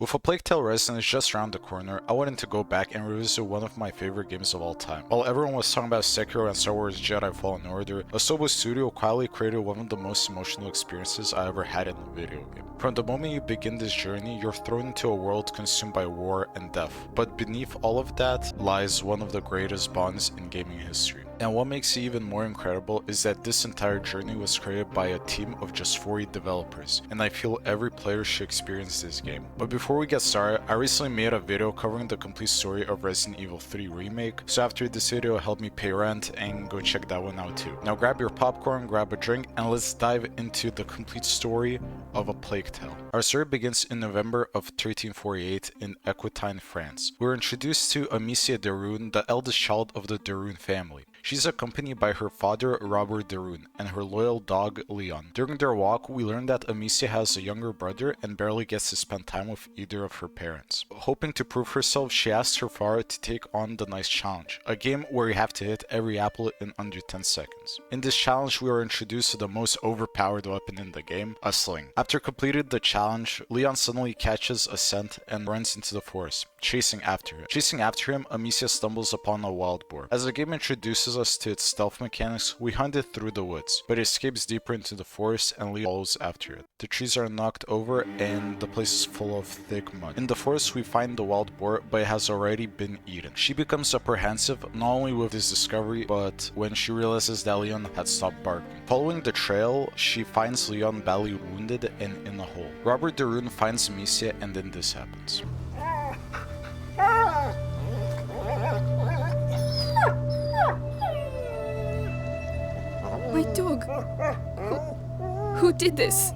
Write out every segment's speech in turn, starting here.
With A Plague Tale Resonance just around the corner, I wanted to go back and revisit one of my favorite games of all time. While everyone was talking about Sekiro and Star Wars Jedi Fallen Order, Asobo Studio quietly created one of the most emotional experiences I ever had in a video game. From the moment you begin this journey, you're thrown into a world consumed by war and death. But beneath all of that lies one of the greatest bonds in gaming history. And what makes it even more incredible is that this entire journey was created by a team of just 40 developers, and I feel every player should experience this game. But before we get started, I recently made a video covering the complete story of Resident Evil 3 Remake, so after this video help me pay rent and go check that one out too. Now grab your popcorn, grab a drink, and let's dive into the complete story of A Plague Tale. Our story begins in November of 1348 in Aquitaine, France. We're introduced to Amicia de Rune, the eldest child of the de Rune family. She's accompanied by her father, Robert de Rune, and her loyal dog, Leon. During their walk, we learn that Amicia has a younger brother and barely gets to spend time with either of her parents. Hoping to prove herself, she asks her father to take on the Nice Challenge, a game where you have to hit every apple in under 10 seconds. In this challenge, we are introduced to the most overpowered weapon in the game, a sling. After completing the challenge, Leon suddenly catches a scent and runs into the forest, chasing after it. Chasing after him, Amicia stumbles upon a wild boar. As the game introduces us to its stealth mechanics, we hunt it through the woods, but it escapes deeper into the forest and Leon follows after it. The trees are knocked over and the place is full of thick mud. In the forest, we find the wild boar, but it has already been eaten. She becomes apprehensive not only with this discovery, but when she realizes that Leon had stopped barking. Following the trail, she finds Leon badly wounded and in a hole. Robert de Rune finds Amicia, and then this happens. My dog. Who did this?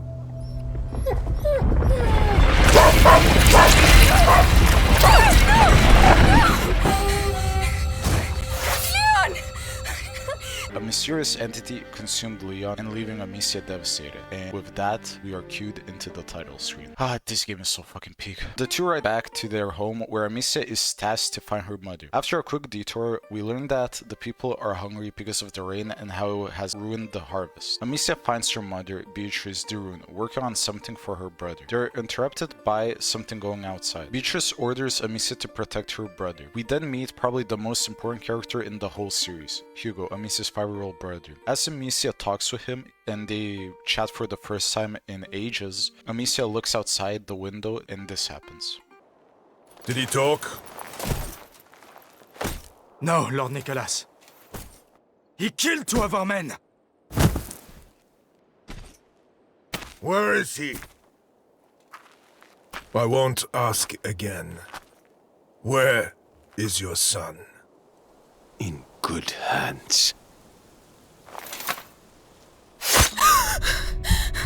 A mysterious entity consumed Leon and leaving Amicia devastated, and with that, we are cued into the title screen. This game is so fucking peak. The two ride back to their home where Amicia is tasked to find her mother. After a quick detour, we learn that the people are hungry because of the rain and how it has ruined the harvest. Amicia finds her mother, Beatrice de Rune, working on something for her brother. They're interrupted by something going outside. Beatrice orders Amicia to protect her brother. We then meet probably the most important character in the whole series, Hugo, Amicia's 5-year-old brother. As Amicia talks with him and they chat for the first time in ages, Amicia looks outside the window and this happens. Did he talk? No, Lord Nicholas. He killed 2 of our men! Where is he? I won't ask again. Where is your son? In good hands.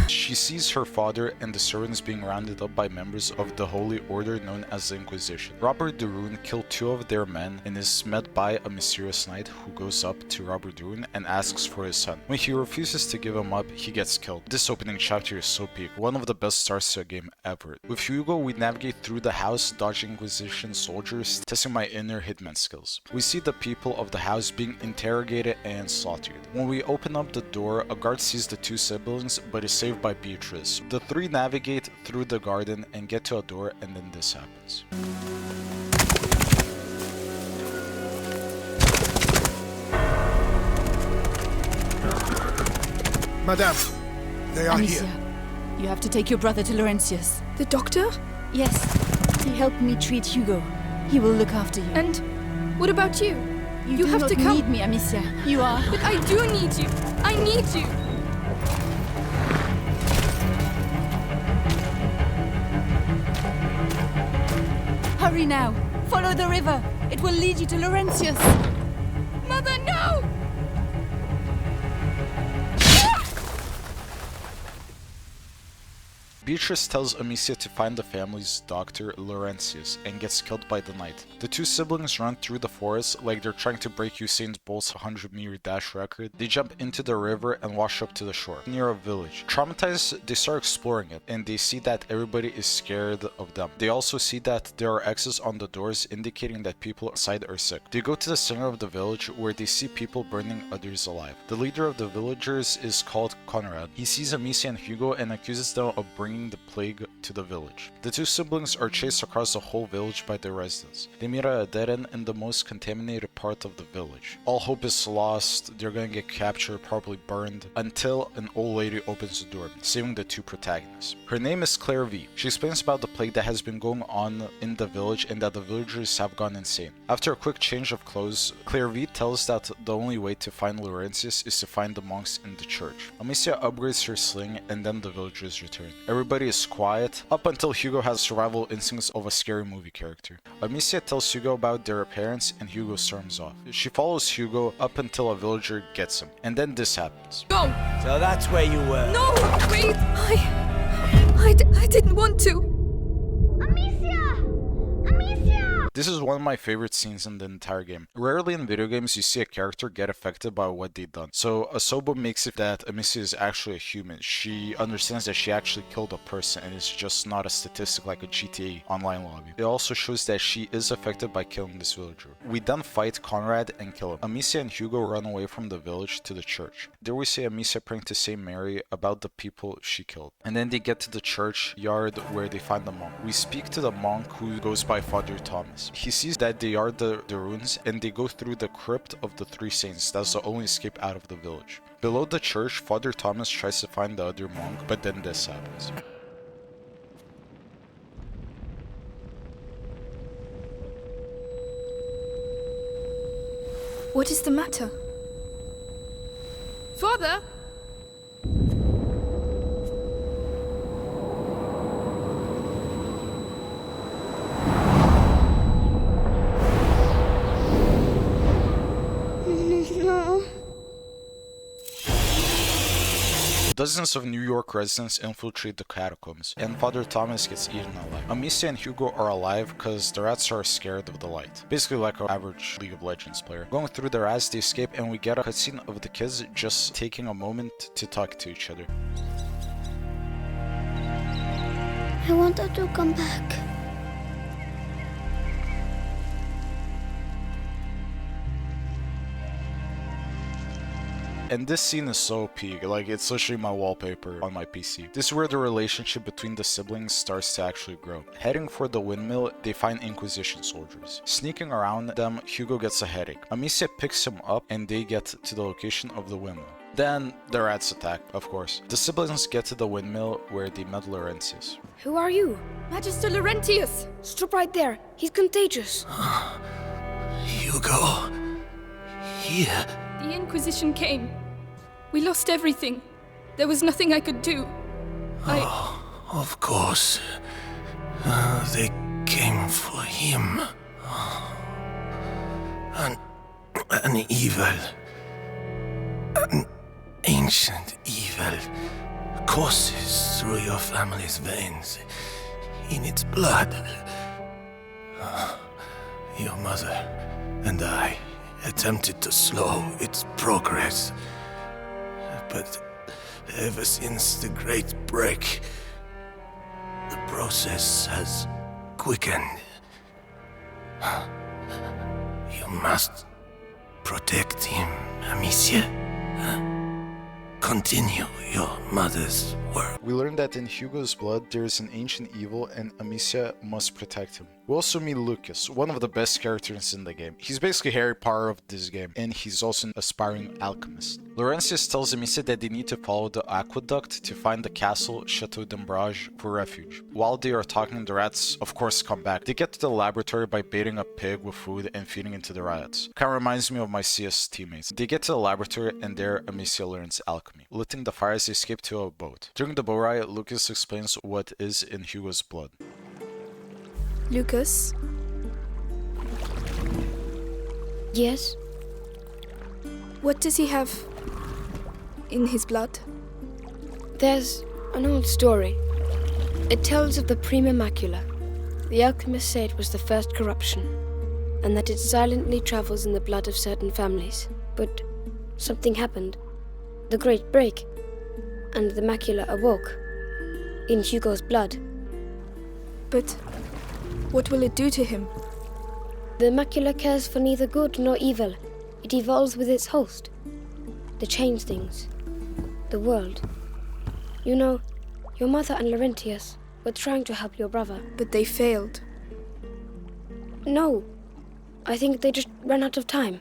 She sees her father and the servants being rounded up by members of the holy order known as the Inquisition. Robert de Rune killed 2 of their men and is met by a mysterious knight who goes up to Robert de Rune and asks for his son. When he refuses to give him up, he gets killed. This opening chapter is so peak, one of the best starts to a game ever. With Hugo, we navigate through the house, dodging Inquisition soldiers, testing my inner hitman skills. We see the people of the house being interrogated and slaughtered. When we open up the door, a guard sees the 2 siblings but is saved by Beatrice. The 3 navigate through the garden and get to a door, and then this happens. Madame, they are Amicia, here. you have to take your brother to Laurentius. The doctor? Yes, he helped me treat Hugo. He will look after you. And what about you? You have do to not come. need me, Amicia. You are. But I do need you. I need you. Hurry now. Follow the river. It will lead you to Laurentius. Mother, no! Beatrice tells Amicia to find the family's doctor, Laurentius, and gets killed by the knight. The 2 siblings run through the forest like they're trying to break Usain Bolt's 100-meter dash record. They jump into the river and wash up to the shore, near a village. Traumatized, they start exploring it, and they see that everybody is scared of them. They also see that there are X's on the doors indicating that people outside are sick. They go to the center of the village where they see people burning others alive. The leader of the villagers is called Conrad. He sees Amicia and Hugo and accuses them of bringing the plague to the village. The two siblings are chased across the whole village by the residents. They meet at a dead end in the most contaminated part of the village. All hope is lost, they're gonna get captured, probably burned, until an old lady opens the door, saving the two protagonists. Her name is Claire V. She explains about the plague that has been going on in the village and that the villagers have gone insane. After a quick change of clothes, Claire V tells that the only way to find Laurentius is to find the monks in the church. Amicia upgrades her sling and then the villagers return. Everybody is quiet, up until Hugo has survival instincts of a scary movie character. Amicia tells Hugo about their parents and Hugo storms off. She follows Hugo up until a villager gets him, and then this happens. Go! So that's where you were. No! Wait! I didn't want to! This is one of my favorite scenes in the entire game. Rarely in video games you see a character get affected by what they've done. So Asobo makes it that Amicia is actually a human. She understands that she actually killed a person and it's just not a statistic like a GTA online lobby. It also shows that she is affected by killing this villager. We then fight Conrad and kill him. Amicia and Hugo run away from the village to the church. There we see Amicia praying to Saint Mary about the people she killed. And then they get to the church yard where they find the monk. We speak to the monk who goes by Father Thomas. He sees that they are the ruins and they go through the crypt of the three saints. That's the only escape out of the village. Below the church, Father Thomas tries to find the other monk, but then this happens. What is the matter? Father? Dozens of New York residents infiltrate the catacombs, and Father Thomas gets eaten alive. Amicia and Hugo are alive because the rats are scared of the light. Basically like an average League of Legends player. Going through the rats, they escape and we get a cutscene of the kids just taking a moment to talk to each other. I want her to come back. And this scene is so peak, like it's literally my wallpaper on my PC. This is where the relationship between the siblings starts to actually grow. Heading for the windmill, they find Inquisition soldiers. Sneaking around them, Hugo gets a headache. Amicia picks him up and they get to the location of the windmill. Then the rats attack, of course. The siblings get to the windmill where they met Laurentius. Who are you? Magister Laurentius! Stop right there. He's contagious. Hugo. Here. The Inquisition came. We lost everything. There was nothing I could do. Of course. They came for him. An evil. An ancient evil courses through your family's veins. In its blood. Your mother and I attempted to slow its progress. But ever since the Great Break, the process has quickened. You must protect him, Amicia. Continue your mother's work. We learn that in Hugo's blood there is an ancient evil and Amicia must protect him. We also meet Lucas, one of the best characters in the game. He's basically Harry Potter of this game, and he's also an aspiring alchemist. Laurentius tells Amicia that they need to follow the aqueduct to find the castle Chateau d'Ambrage for refuge. While they are talking, the rats of course come back. They get to the laboratory by baiting a pig with food and feeding it to the rats. Kinda reminds me of my CS teammates. They get to the laboratory and there Amicia learns alchemy. Lighting the fires, they escape to a boat. During the boat ride, Lucas explains what is in Hugo's blood. Lucas? Yes? What does he have in his blood? There's an old story. It tells of the Prima Macula. The alchemists say it was the first corruption, and that it silently travels in the blood of certain families. But something happened. The Great Break. And the macula awoke. In Hugo's blood. But what will it do to him? The macula cares for neither good nor evil. It evolves with its host. The change things. The world. You know, your mother and Laurentius, were trying to help your brother. But they failed. No. I think they just ran out of time.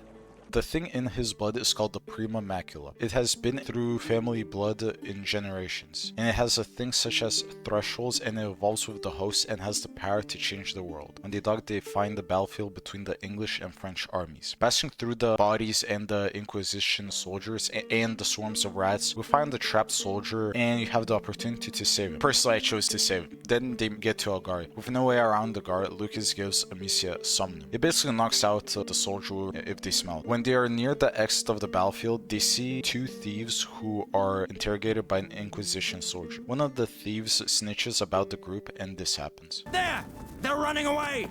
The thing in his blood is called the prima macula. It has been through family blood in generations, and it has a thing such as thresholds, and it evolves with the host and has the power to change the world. On the dog, they find the battlefield between the English and French armies. Passing through the bodies and the Inquisition soldiers and the swarms of rats, we find the trapped soldier, and you have the opportunity to save him. Personally, I chose to save him. Then they get to a guard. With no way around the guard, Lucas gives Amicia somnum. It basically knocks out the soldier if they smell it. When they are near the exit of the battlefield, they see two thieves who are interrogated by an Inquisition soldier. One of the thieves snitches about the group, and this happens. There! They're running away!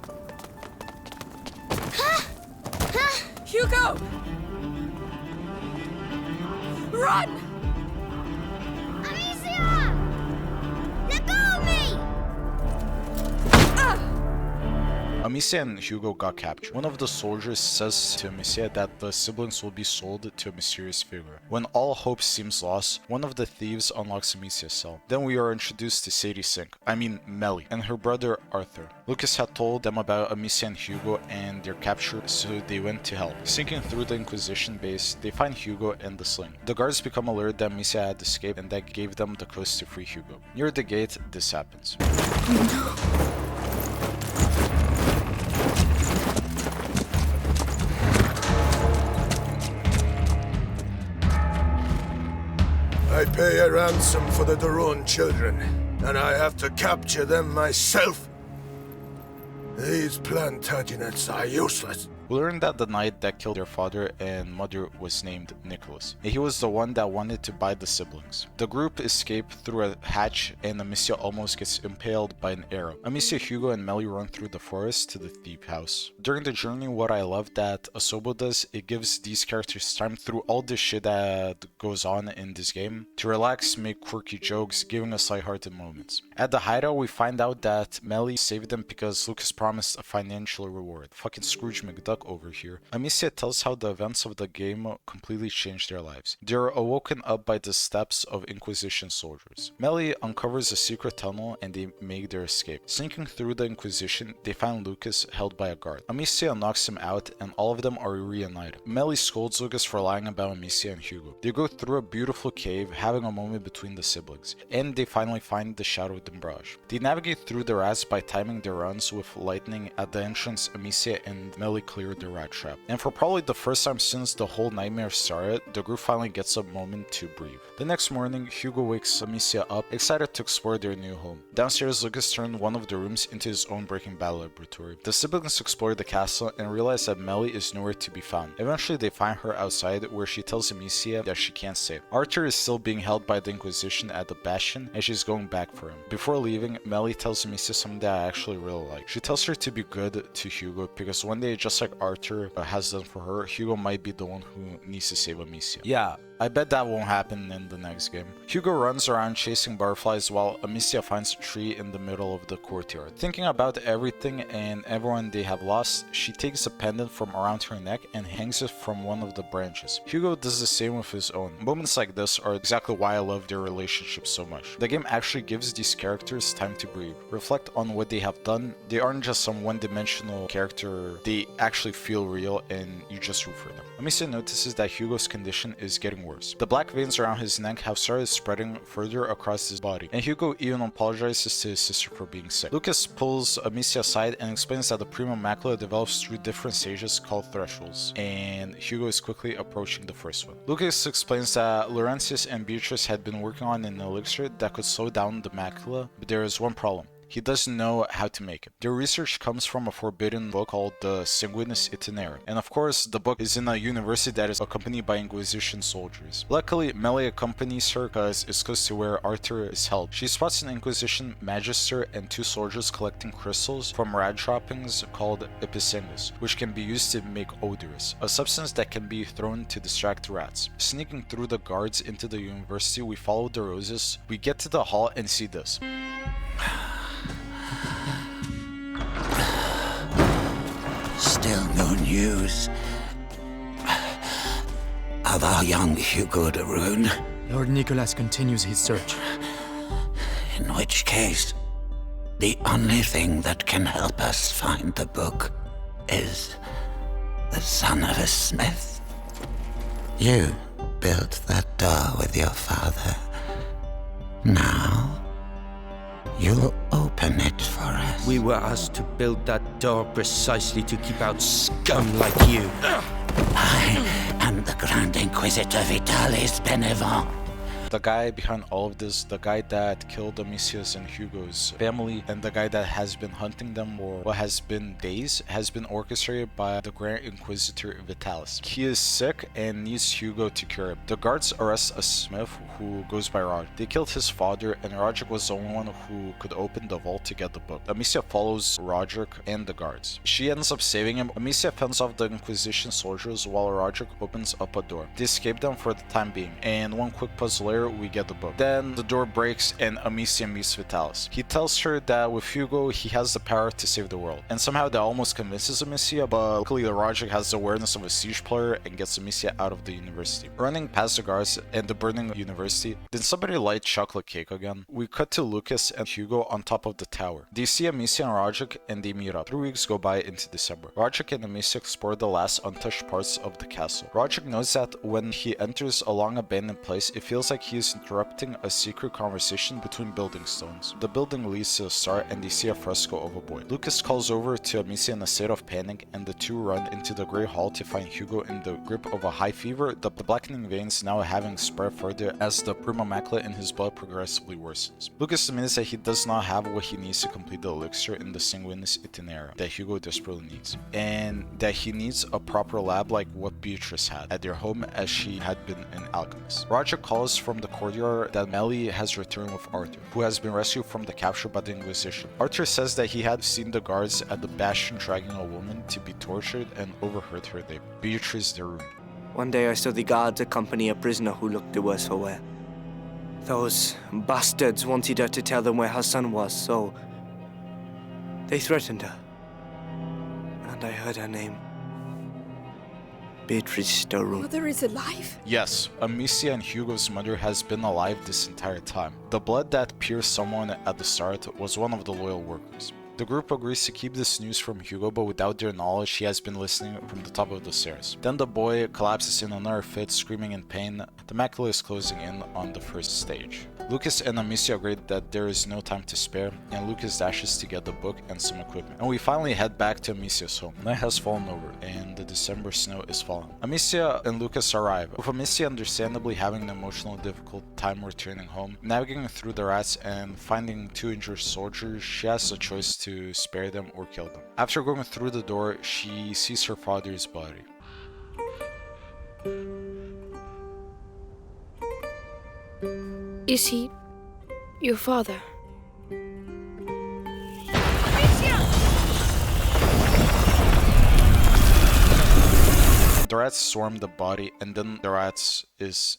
Hugo! Run! Amicia! Let go of me! Amicia and Hugo got captured. One of the soldiers says to Amicia that the siblings will be sold to a mysterious figure. When all hope seems lost, one of the thieves unlocks Amicia's cell. Then we are introduced to Sadie Sink, Melly, and her brother Arthur. Lucas had told them about Amicia and Hugo and their capture, so they went to help. Sinking through the Inquisition base, they find Hugo and the sling. The guards become alerted that Amicia had escaped, and that gave them the coast to free Hugo. Near the gate, this happens. I pay a ransom for the Daron children, and I have to capture them myself. These Plantagenets are useless. We learned that the knight that killed their father and mother was named Nicholas, and he was the one that wanted to buy the siblings. The group escape through a hatch, and Amicia almost gets impaled by an arrow. Amicia, Hugo, and Melly run through the forest to the thief house. During the journey, what I love that Asobo does, it gives these characters time through all this shit that goes on in this game to relax, make quirky jokes, giving us lighthearted moments. At the hideout, we find out that Melly saved them because Lucas promised a financial reward. Fucking Scrooge McDuck over here. Amicia tells how the events of the game completely changed their lives. They are awoken up by the steps of Inquisition soldiers. Melly uncovers a secret tunnel and they make their escape. Sneaking through the Inquisition, they find Lucas held by a guard. Amicia knocks him out and all of them are reunited. Melly scolds Lucas for lying about Amicia and Hugo. They go through a beautiful cave, having a moment between the siblings, and they finally find the Shadow D'Ambrage. They navigate through the rats by timing their runs with lightning. At the entrance, Amicia and Melly clear the rat trap. And for probably the first time since the whole nightmare started, the group finally gets a moment to breathe. The next morning, Hugo wakes Amicia up, excited to explore their new home. Downstairs, Lucas turned one of the rooms into his own Breaking Bad laboratory. The siblings explore the castle and realize that Melly is nowhere to be found. Eventually, they find her outside, where she tells Amicia that she can't stay. Arthur is still being held by the Inquisition at the Bastion, and she's going back for him. Before leaving, Melly tells Amicia something that I actually really like. She tells her to be good to Hugo, because one day, just like Arthur has done for her, Hugo might be the one who needs to save Amicia. Yeah, I bet that won't happen in the next game. Hugo runs around chasing butterflies while Amicia finds a tree in the middle of the courtyard. Thinking about everything and everyone they have lost, she takes a pendant from around her neck and hangs it from one of the branches. Hugo does the same with his own. Moments like this are exactly why I love their relationship so much. The game actually gives these characters time to breathe, reflect on what they have done. They aren't just some one-dimensional character, they actually feel real and you just root for them. Amicia notices that Hugo's condition is getting worse. The black veins around his neck have started spreading further across his body, and Hugo even apologizes to his sister for being sick. Lucas pulls Amicia aside and explains that the prima macula develops through different stages called thresholds, and Hugo is quickly approaching the first one. Lucas explains that Laurentius and Beatrice had been working on an elixir that could slow down the macula, but there is one problem. He doesn't know how to make it. Their research comes from a forbidden book called the Sanguinis Itinerary, and of course the book is in a university that is accompanied by Inquisition soldiers. Luckily, Melly accompanies her because it's close to where Arthur is held. She spots an Inquisition magister and two soldiers collecting crystals from rat droppings called epicengus, which can be used to make odorous, a substance that can be thrown to distract rats. Sneaking through the guards into the university, we follow the roses. We get to the hall and see this. Still no news of our young Hugo de Rune. Lord Nicholas continues his search. In which case, The only thing that can help us find the book is the son of a smith. You built that door with your father. Now, you'll open it for us. We were asked to build that door precisely to keep out scum like you. I am the Grand Inquisitor Vitalis Benevent. The guy behind all of this, the guy that killed Amicia's and Hugo's family, and the guy that has been hunting them for what has been days, has been orchestrated by the Grand Inquisitor Vitalis. He is sick and needs Hugo to cure him. The guards arrest a smith who goes by Roger. They killed his father, and Roger was the only one who could open the vault to get the book. Amicia follows Roger and the guards. She ends up saving him. Amicia fends off the Inquisition soldiers while Roger opens up a door. They escape them for the time being, and one quick puzzle later, we get the book. Then the door breaks and Amicia meets Vitalis. He tells her that with Hugo, he has the power to save the world. And somehow that almost convinces Amicia, but luckily the Roger has the awareness of a siege player and gets Amicia out of the university. Running past the guards and the burning university, did somebody light chocolate cake again? We cut to Lucas and Hugo on top of the tower. They see Amicia and Roger and they meet up. 3 weeks go by into December. Roger and Amicia explore the last untouched parts of the castle. Roger knows that when he enters a long abandoned place, it feels like he is interrupting a secret conversation between building stones. The building leads to a star and they see a fresco of a boy. Lucas calls over to Amicia in a state of panic and the two run into the Grey Hall to find Hugo in the grip of a high fever, the blackening veins now having spread further as the prima macula in his blood progressively worsens. Lucas admits that he does not have what he needs to complete the elixir in the Sanguinis Itinera that Hugo desperately needs, and that he needs a proper lab like what Beatrice had at their home as she had been an alchemist. Roger calls from the courtyard that Melly has returned with Arthur, who has been rescued from the capture by the Inquisition. Arthur says that he had seen the guards at the bastion dragging a woman to be tortured and overheard her name, Beatrice de Rune. One day I saw the guards accompany a prisoner who looked the worse for wear. Those bastards wanted her to tell them where her son was, so they threatened her. And I heard her name. Beatrice de Rune. Mother is alive? Yes, Amicia and Hugo's mother has been alive this entire time. The blood that pierced someone at the start was one of the loyal workers. The group agrees to keep this news from Hugo, but without their knowledge, he has been listening from the top of the stairs. Then the boy collapses in another fit, screaming in pain. The macula is closing in on the first stage. Lucas and Amicia agree that there is no time to spare, and Lucas dashes to get the book and some equipment. And we finally head back to Amicia's home. Night has fallen over, and the December snow is falling. Amicia and Lucas arrive, with Amicia understandably having an emotional difficult time returning home. Navigating through the rats and finding 2 injured soldiers, she has a choice to spare them or kill them. After going through the door, she sees her father's body. Is he your father? The rats swarm the body, and then the rats is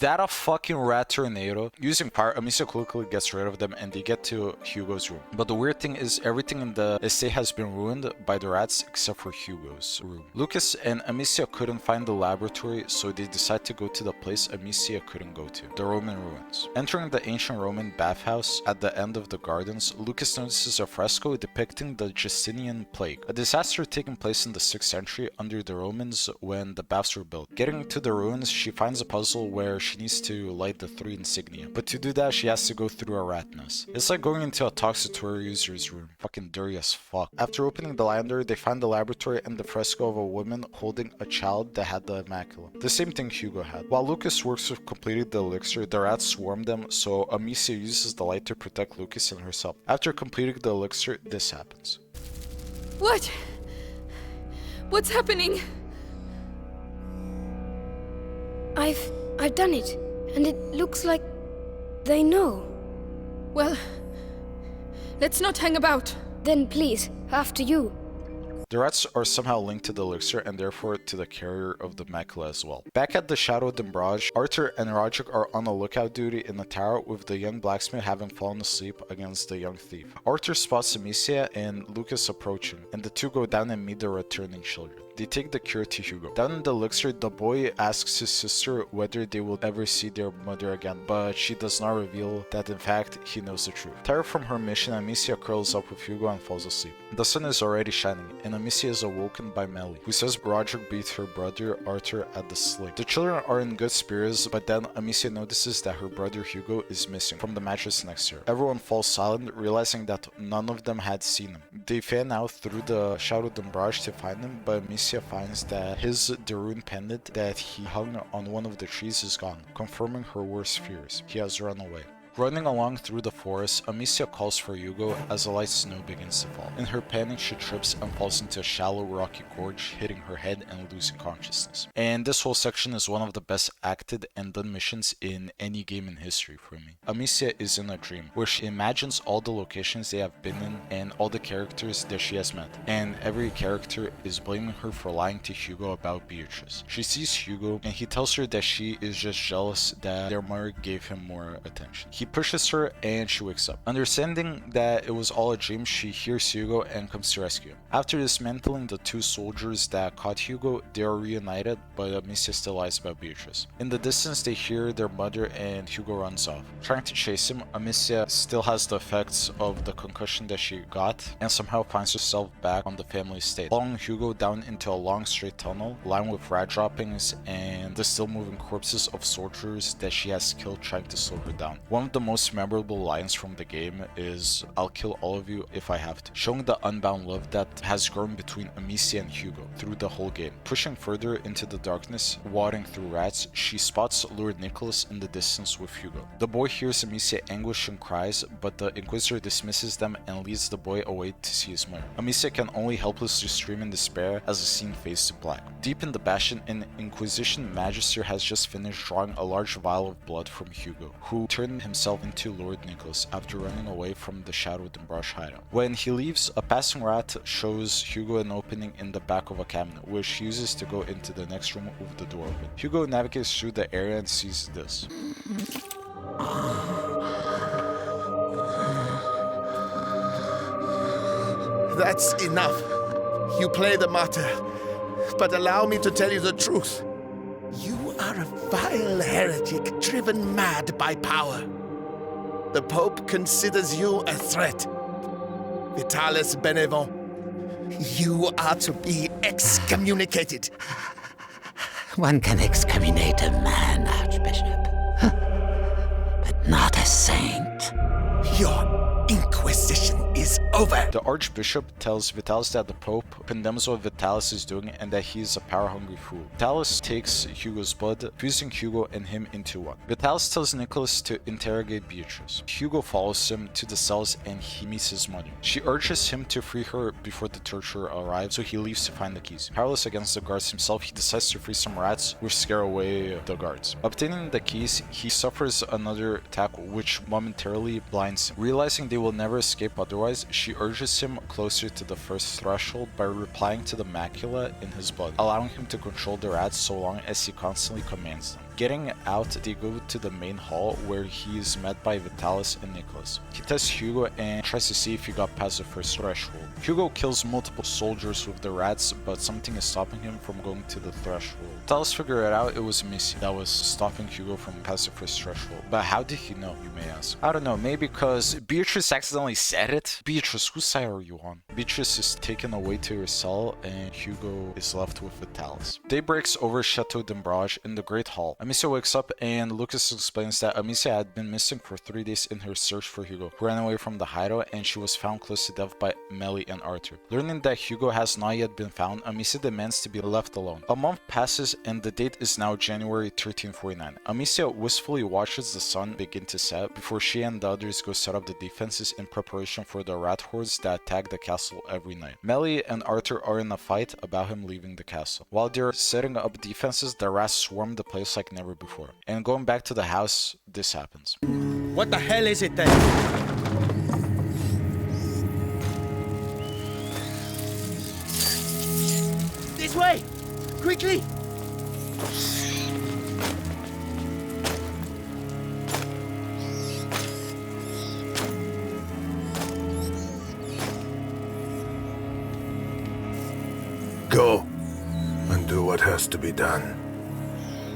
that a fucking rat tornado? Using fire, Amicia quickly gets rid of them and they get to Hugo's room. But the weird thing is everything in the estate has been ruined by the rats except for Hugo's room. Lucas and Amicia couldn't find the laboratory, so they decide to go to the place Amicia couldn't go to, the Roman ruins. Entering the ancient Roman bathhouse at the end of the gardens, Lucas notices a fresco depicting the Justinian plague, a disaster taking place in the 6th century under the Romans when the baths were built. Getting to the ruins, she finds a puzzle where she needs to light the 3 insignia, but to do that she has to go through a rat nest. It's like going into a Toxitory user's room. Fucking dirty as fuck. After opening the lander, they find the laboratory and the fresco of a woman holding a child that had the macula, the same thing Hugo had. While Lucas works with completing the elixir, the rats swarm them, so Amicia uses the light to protect Lucas and herself. After completing the elixir, this happens. What? What's happening? I've done it, and it looks like they know. Well, let's not hang about. Then please, after you. The rats are somehow linked to the elixir and therefore to the carrier of the macula as well. Back at the Chateau d'Ambrage, Arthur and Roger are on a lookout duty in the tower with the young blacksmith having fallen asleep against the young thief. Arthur spots Amicia and Lucas approaching, and the two go down and meet the returning children. They They take the cure to Hugo. Down in the elixir, the boy asks his sister whether they will ever see their mother again, but she does not reveal that in fact he knows the truth. Tired from her mission, Amicia curls up with Hugo and falls asleep. The sun is already shining, and Amicia is awoken by Melly, who says Roger beat her brother Arthur at the sling. The children are in good spirits, but then Amicia notices that her brother Hugo is missing from the mattress next to her. Everyone falls silent, realizing that none of them had seen him. They fan out through the shadow d'ombrage to find him, but Amicia finds that his Darun pendant that he hung on one of the trees is gone, confirming her worst fears. He has run away. Running along through the forest, Amicia calls for Hugo as a light snow begins to fall. In her panic, she trips and falls into a shallow rocky gorge, hitting her head and losing consciousness. And this whole section is one of the best acted and done missions in any game in history for me. Amicia is in a dream, where she imagines all the locations they have been in and all the characters that she has met. And every character is blaming her for lying to Hugo about Beatrice. She sees Hugo and he tells her that she is just jealous that their mother gave him more attention. He pushes her and she wakes up. Understanding that it was all a dream, she hears Hugo and comes to rescue him. After dismantling the two soldiers that caught Hugo, they are reunited, but Amicia still lies about Beatrice. In the distance, they hear their mother and Hugo runs off. Trying to chase him, Amicia still has the effects of the concussion that she got and somehow finds herself back on the family estate, following Hugo down into a long straight tunnel lined with rat droppings and the still moving corpses of soldiers that she has killed trying to slow her down. One of the most memorable lines from the game is "I'll kill all of you if I have to," showing the unbound love that has grown between Amicia and Hugo through the whole game. Pushing further into the darkness, wading through rats, she spots Lord Nicholas in the distance with Hugo. The boy hears Amicia anguish and cries, but the Inquisitor dismisses them and leads the boy away to see his mother. Amicia can only helplessly scream in despair as the scene fades to black. Deep in the Bastion, an Inquisition Magister has just finished drawing a large vial of blood from Hugo, who turned himself into Lord Nicholas after running away from the Shadow d'Ombrage hideout. When he leaves, a passing rat shows Hugo an opening in the back of a cabinet, which he uses to go into the next room with the door open. Hugo navigates through the area and sees this. That's enough. You play the martyr, but allow me to tell you the truth. You are a vile heretic driven mad by power. The Pope considers you a threat. Vitalis Benevent, you are to be excommunicated. One can excommunicate a man, Archbishop, but not a saint. Your Inquisition is over. The Archbishop tells Vitalis that the Pope condemns what Vitalis is doing and that he is a power-hungry fool. Vitalis takes Hugo's blood, fusing Hugo and him into one. Vitalis tells Nicholas to interrogate Beatrice. Hugo follows him to the cells and he meets his mother. She urges him to free her before the torturer arrives, so he leaves to find the keys. Powerless against the guards himself, he decides to free some rats, which scare away the guards. Obtaining the keys, he suffers another attack which momentarily blinds him. Realizing they will never escape otherwise, she urges him closer to the first threshold by replying to the macula in his blood, allowing him to control the rats so long as he constantly commands them. Getting out, they go to the main hall where he is met by Vitalis and Nicholas. He tests Hugo and tries to see if he got past the first threshold. Hugo kills multiple soldiers with the rats, but something is stopping him from going to the threshold. Vitalis figured it out, it was Amicia that was stopping Hugo from past the first threshold. But how did he know, you may ask? I don't know, maybe because Beatrice accidentally said it? Beatrice, whose side are you on? Beatrice is taken away to her cell and Hugo is left with Vitalis. Day breaks over Chateau d'Ombrage in the Great Hall. Amicia wakes up and Lucas explains that Amicia had been missing for 3 days in her search for Hugo, who ran away from the hideout, and she was found close to death by Melly and Arthur. Learning that Hugo has not yet been found, Amicia demands to be left alone. A month passes and the date is now January 1349. Amicia wistfully watches the sun begin to set before she and the others go set up the defenses in preparation for the rat hordes that attack the castle every night. Melly and Arthur are in a fight about him leaving the castle. While they're setting up defenses, the rats swarm the place like never before. And going back to the house, this happens. What the hell is it then? This way! Quickly! Go. has to be done.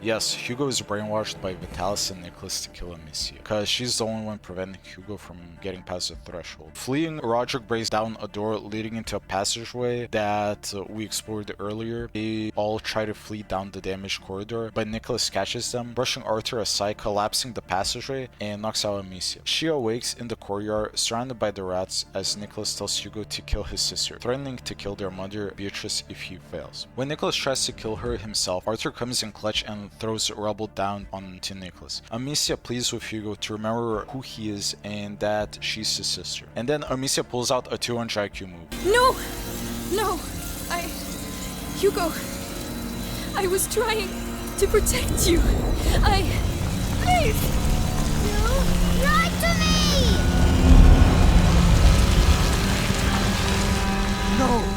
Yes, Hugo is brainwashed by Vitalis and Nicholas to kill Amicia, because she's the only one preventing Hugo from getting past the threshold. Fleeing, Roderick breaks down a door leading into a passageway that we explored earlier. They all try to flee down the damaged corridor, but Nicholas catches them, brushing Arthur aside, collapsing the passageway, and knocks out Amicia. She awakes in the courtyard, surrounded by the rats, as Nicholas tells Hugo to kill his sister, threatening to kill their mother, Beatrice, if he fails. When Nicholas tries to kill her himself, Arthur comes in clutch and throws rubble down onto Nicholas. Amicia pleads with Hugo to remember who he is and that she's his sister. And then Amicia pulls out a 200 IQ move. No! No! Hugo, I was trying to protect you. Please! You lied to me! No!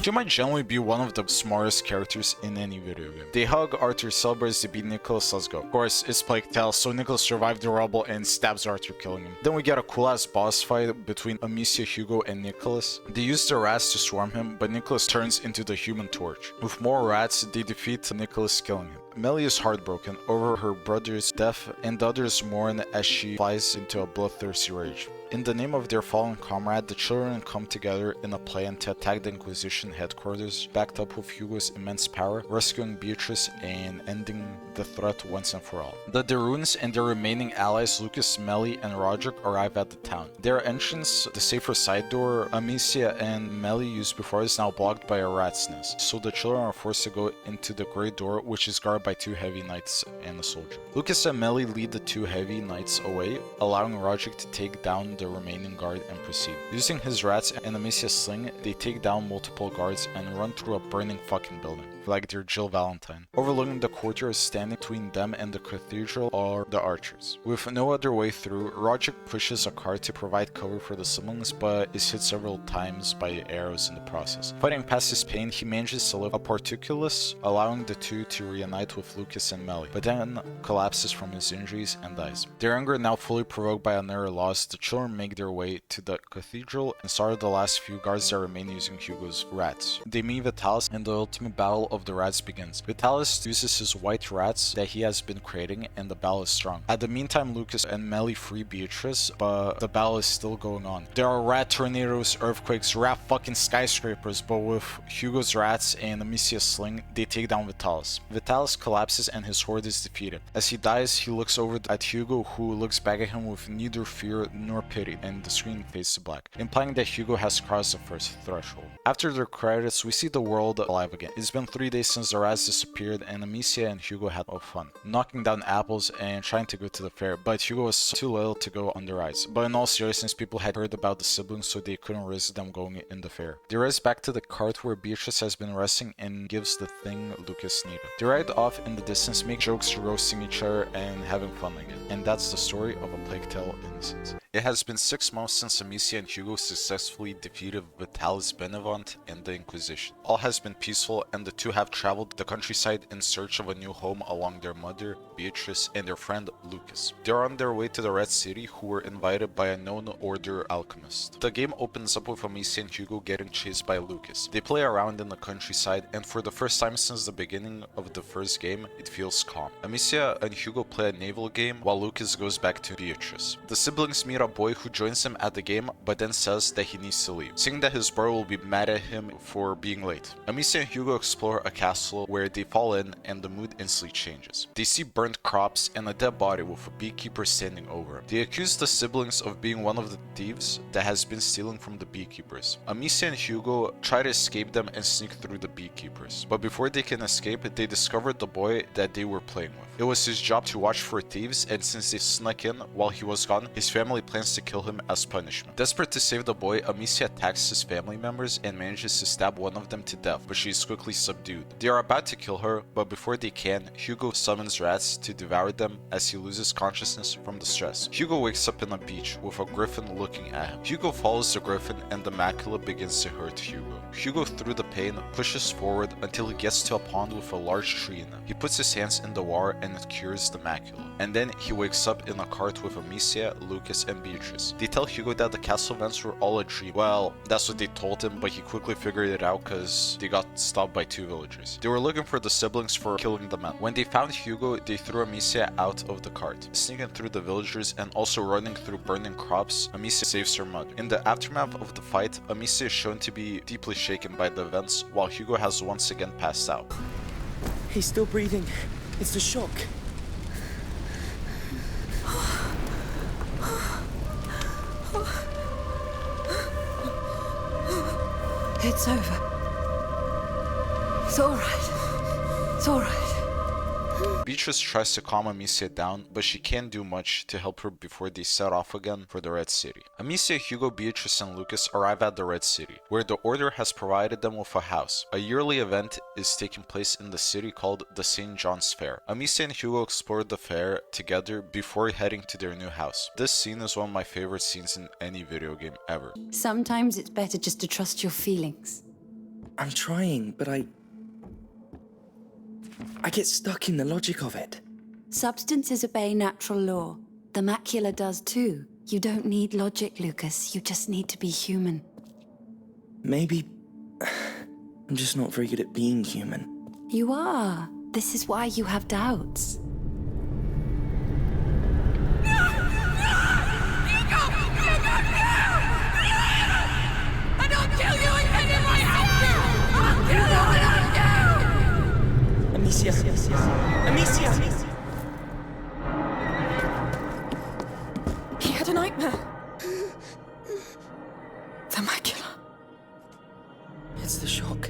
She might generally be one of the smartest characters in any video game. They hug, Arthur celebrates to beat Nicholas, let's go. Of course, it's Plague Tale, so Nicholas survived the rubble and stabs Arthur, killing him. Then we get a cool ass boss fight between Amicia, Hugo, and Nicholas. They use the rats to swarm him, but Nicholas turns into the Human Torch. With more rats, they defeat Nicholas, killing him. Melly is heartbroken over her brother's death, and the others mourn as she flies into a bloodthirsty rage. In the name of their fallen comrade, the children come together in a plan to attack the Inquisition headquarters, backed up with Hugo's immense power, rescuing Beatrice and ending the threat once and for all. The Daruns and their remaining allies, Lucas, Melly, and Roderick, arrive at the town. Their entrance, the safer side door Amicia and Melly used before, is now blocked by a rat's nest, so the children are forced to go into the great door, which is guarded by 2 heavy knights and a soldier. Lucas and Melly lead the 2 heavy knights away, allowing Roderick to take down the remaining guard and proceed. Using his rats and Amicia's sling, they take down multiple guards and run through a burning fucking building, like they're Jill Valentine. Overlooking the courtyard, standing between them and the cathedral, are the archers. With no other way through, Roderick pushes a cart to provide cover for the siblings, but is hit several times by arrows in the process. Fighting past his pain, he manages to lift a portcullis, allowing the 2 to reunite with Lucas and Melly, but then collapses from his injuries and dies. Their anger now fully provoked by another loss, the children make their way to the cathedral and start the last few guards that remain using Hugo's rats. They meet Vitalis and the ultimate battle of the rats begins. Vitalis uses his white rats that he has been creating and the battle is strong. At the meantime, Lucas and Melly free Beatrice, but the battle is still going on. There are rat tornadoes, earthquakes, rat fucking skyscrapers, but with Hugo's rats and Amicia's sling, they take down Vitalis. Vitalis collapses and his horde is defeated. As he dies, he looks over at Hugo, who looks back at him with neither fear nor pity, and the screen fades to black, implying that Hugo has crossed the first threshold. After the credits, we see the world alive again. It's been 3 days since the rats disappeared, and Amicia and Hugo had fun, knocking down apples and trying to go to the fair, but Hugo was too little to go on the rides. But in all seriousness, people had heard about the siblings, so they couldn't risk them going in the fair. They race back to the cart where Beatrice has been resting and gives the thing Lucas needed. They ride off in the distance, make jokes, roasting each other, and having fun again. And that's the story of A Plague Tale: Innocence. It has been 6 months since Amicia and Hugo successfully defeated Vitalis Benevent and the Inquisition. All has been peaceful, and the 2 have traveled the countryside in search of a new home along their mother, Beatrice, and their friend Lucas. They are on their way to the Red City, who were invited by a known order alchemist. The game opens up with Amicia and Hugo getting chased by Lucas. They play around in the countryside, and for the first time since the beginning of the first game, it feels calm. Amicia and Hugo play a naval game, while Lucas goes back to Beatrice. The siblings meet a boy who joins him at the game, but then says that he needs to leave, saying that his brother will be mad at him for being late. Amicia and Hugo explore a castle where they fall in, and the mood instantly changes. They see burnt crops and a dead body with a beekeeper standing over him. They accuse the siblings of being one of the thieves that has been stealing from the beekeepers. Amicia and Hugo try to escape them and sneak through the beekeepers, but before they can escape, they discovered the boy that they were playing with. It was his job to watch for thieves, and since they snuck in while he was gone, his family plans to kill him as punishment. Desperate to save the boy, Amicia attacks his family members and manages to stab one of them to death, but she is quickly subdued. They are about to kill her, but before they can, Hugo summons rats to devour them as he loses consciousness from the stress. Hugo wakes up in a beach with a griffin looking at him. Hugo follows the griffin and the macula begins to hurt Hugo. Hugo, through the pain, pushes forward until he gets to a pond with a large tree in it. He puts his hands in the water and it cures the macula. And then he wakes up in a cart with Amicia, Lucas, and Beatrice. They tell Hugo that the castle events were all a dream. Well, that's what they told him, but he quickly figured it out because they got stopped by 2 villagers. They were looking for the siblings for killing the men. When they found Hugo, they threw Amicia out of the cart. Sneaking through the villagers and also running through burning crops, Amicia saves her mother. In the aftermath of the fight, Amicia is shown to be deeply shaken by the events, while Hugo has once again passed out. He's still breathing. It's the shock. It's over. It's all right. It's all right. Beatrice tries to calm Amicia down, but she can't do much to help her before they set off again for the Red City. Amicia, Hugo, Beatrice, and Lucas arrive at the Red City, where the Order has provided them with a house. A yearly event is taking place in the city called the St. John's Fair. Amicia and Hugo explore the fair together before heading to their new house. This scene is one of my favorite scenes in any video game ever. Sometimes it's better just to trust your feelings. I'm trying, but I get stuck in the logic of it. Substances obey natural law. The macula does too. You don't need logic, Lucas. You just need to be human. Maybe I'm just not very good at being human. You are. This is why you have doubts. I don't kill you again if I have to! I'll kill you when I do! Amicia! Amicia! He had a nightmare. The macula. It's the shock.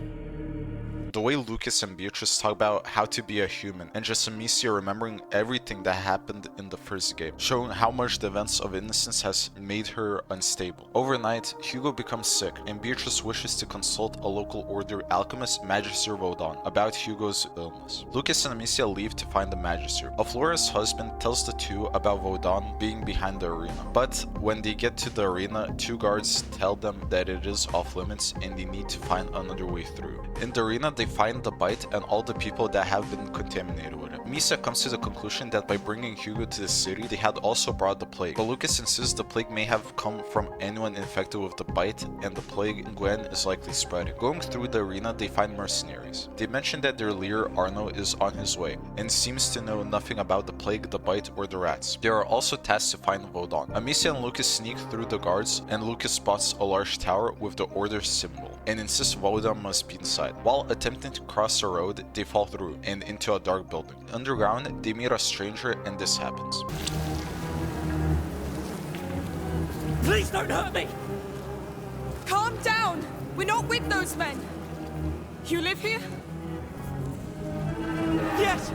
The way Lucas and Beatrice talk about how to be a human, and just Amicia remembering everything that happened in the first game, showing how much the events of Innocence has made her unstable. Overnight, Hugo becomes sick, and Beatrice wishes to consult a local order alchemist, Magister Vaudin, about Hugo's illness. Lucas and Amicia leave to find the Magister. Aflora's husband tells the two about Vaudin being behind the arena, but when they get to the arena, 2 guards tell them that it is off limits and they need to find another way through. In the arena, they find the bite and all the people that have been contaminated with it. Misa comes to the conclusion that by bringing Hugo to the city, they had also brought the plague. But Lucas insists the plague may have come from anyone infected with the bite, and the plague in Gwen is likely spreading. Going through the arena, they find mercenaries. They mention that their leader, Arno, is on his way, and seems to know nothing about the plague, the bite, or the rats. They are also tasked to find Vaudin. Amicia and Lucas sneak through the guards, and Lucas spots a large tower with the Order's symbol, and insists Vaudin must be inside. While attempting to cross the road, they fall through, and into a dark building. Underground, they meet a stranger, and this happens. Please don't hurt me! Calm down! We're not with those men! You live here? Yes!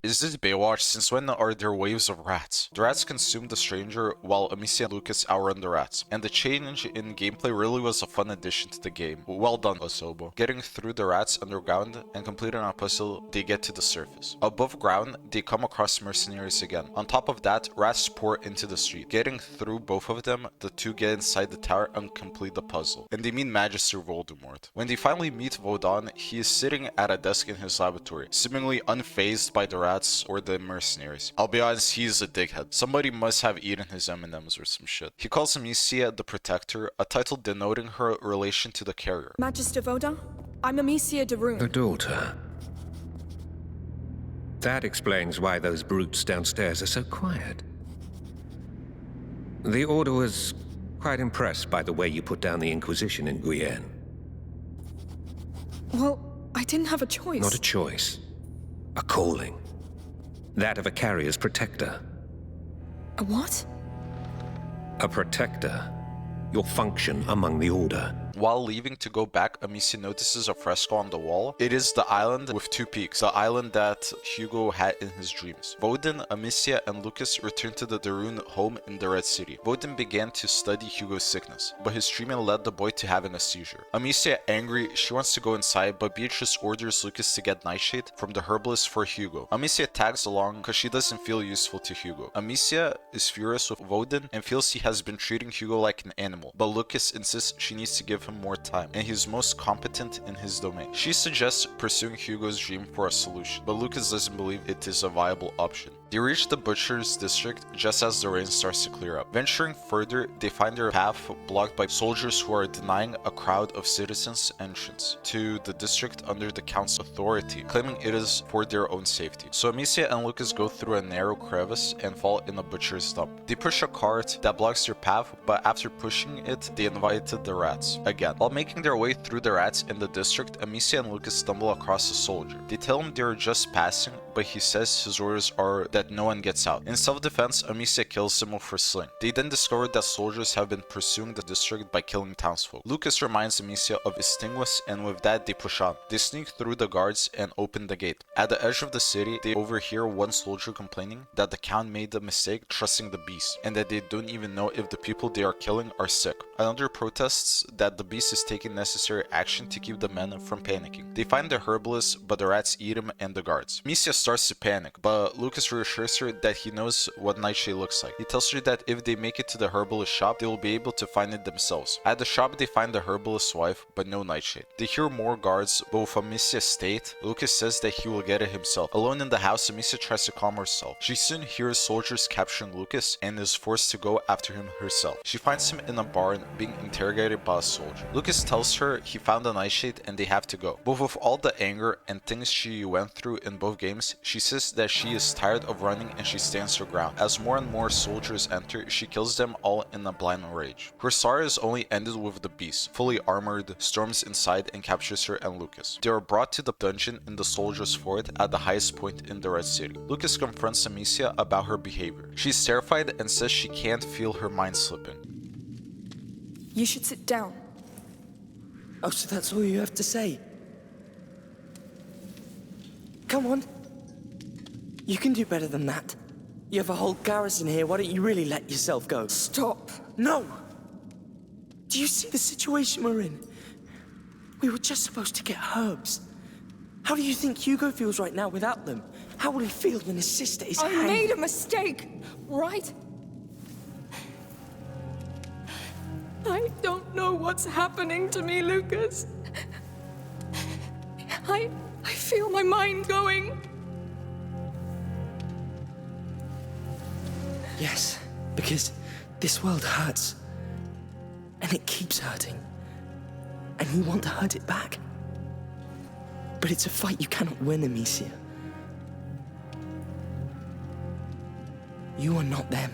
Is this Baywatch? Since when are there waves of rats? The rats consume the stranger while Amicia and Lucas outrun the rats. And the change in gameplay really was a fun addition to the game. Well done, Osobo. Getting through the rats underground and completing a puzzle, they get to the surface. Above ground, they come across mercenaries again. On top of that, rats pour into the street. Getting through both of them, the two get inside the tower and complete the puzzle. And they meet Magister Voldemort. When they finally meet Vaudin, he is sitting at a desk in his laboratory, seemingly unfazed by the rats or the mercenaries. I'll be honest, he's a dickhead. Somebody must have eaten his M&Ms or some shit. He calls Amicia the Protector, a title denoting her relation to the carrier. Magister Vaudin, I'm Amicia de Rune. A daughter. That explains why those brutes downstairs are so quiet. The Order was quite impressed by the way you put down the Inquisition in Guyenne. Well, I didn't have a choice. Not a choice. A calling. That of a carrier's protector. A what? A protector. your function among the Order. While leaving to go back, Amicia notices a fresco on the wall. It is the island with two peaks, the island that Hugo had in his dreams. Woden, Amicia, and Lucas returned to the Darun home in the Red City. Woden began to study Hugo's sickness, but his treatment led the boy to having a seizure. Amicia, angry, she wants to go inside, but Beatrice orders Lucas to get nightshade from the herbalist for Hugo. Amicia tags along because she doesn't feel useful to Hugo. Amicia is furious with Woden and feels he has been treating Hugo like an animal, but Lucas insists she needs to give him more time, and he's most competent in his domain. She suggests pursuing Hugo's dream for a solution, but Lucas doesn't believe it is a viable option. They reach the butcher's district just as the rain starts to clear up. Venturing further, they find their path blocked by soldiers who are denying a crowd of citizens entrance to the district under the count's authority, claiming it is for their own safety. So Amicia and Lucas go through a narrow crevice and fall in a butcher's dump. They push a cart that blocks their path, but after pushing it, they invited the rats again. While making their way through the rats in the district, Amicia and Lucas stumble across a soldier. They tell him they are just passing, but he says his orders are that no one gets out. In self-defense, Amicia kills him with her sling. They then discover that soldiers have been pursuing the district by killing townsfolk. Lucas reminds Amicia of Extinguis, and with that they push on. They sneak through the guards and open the gate. At the edge of the city, they overhear one soldier complaining that the count made a mistake trusting the beast, and that they don't even know if the people they are killing are sick. Another protests that the beast is taking necessary action to keep the men from panicking. They find the herbalist, but the rats eat him and the guards. Amicia starts to panic, but Lucas reassures her that he knows what Nightshade looks like. He tells her that if they make it to the herbalist shop, they will be able to find it themselves. At the shop, they find the herbalist's wife, but no Nightshade. They hear more guards, but with Amicia's state, Lucas says that he will get it himself. Alone in the house, Amicia tries to calm herself. She soon hears soldiers capturing Lucas and is forced to go after him herself. She finds him in a barn being interrogated by a soldier. Lucas tells her he found a Nightshade and they have to go. But with all the anger and things she went through in both games, she says that she is tired of running and she stands her ground. As more and more soldiers enter, she kills them all in a blind rage. Her sorrow is only ended with the beast, fully armored, storms inside and captures her and Lucas. They are brought to the dungeon in the soldiers' fort at the highest point in the Red City. Lucas confronts Amicia about her behavior. She's terrified and says she can't feel her mind slipping. You should sit down. Oh, so that's all you have to say? Come on. You can do better than that. You have a whole garrison here, why don't you really let yourself go? Stop. No! Do you see the situation we're in? We were just supposed to get herbs. How do you think Hugo feels right now without them? How will he feel when his sister is I hanged? made a mistake, right? I don't know what's happening to me, Lucas. I feel my mind going. Yes, because this world hurts. And it keeps hurting. And you want to hurt it back. But it's a fight you cannot win, Amicia. You are not them.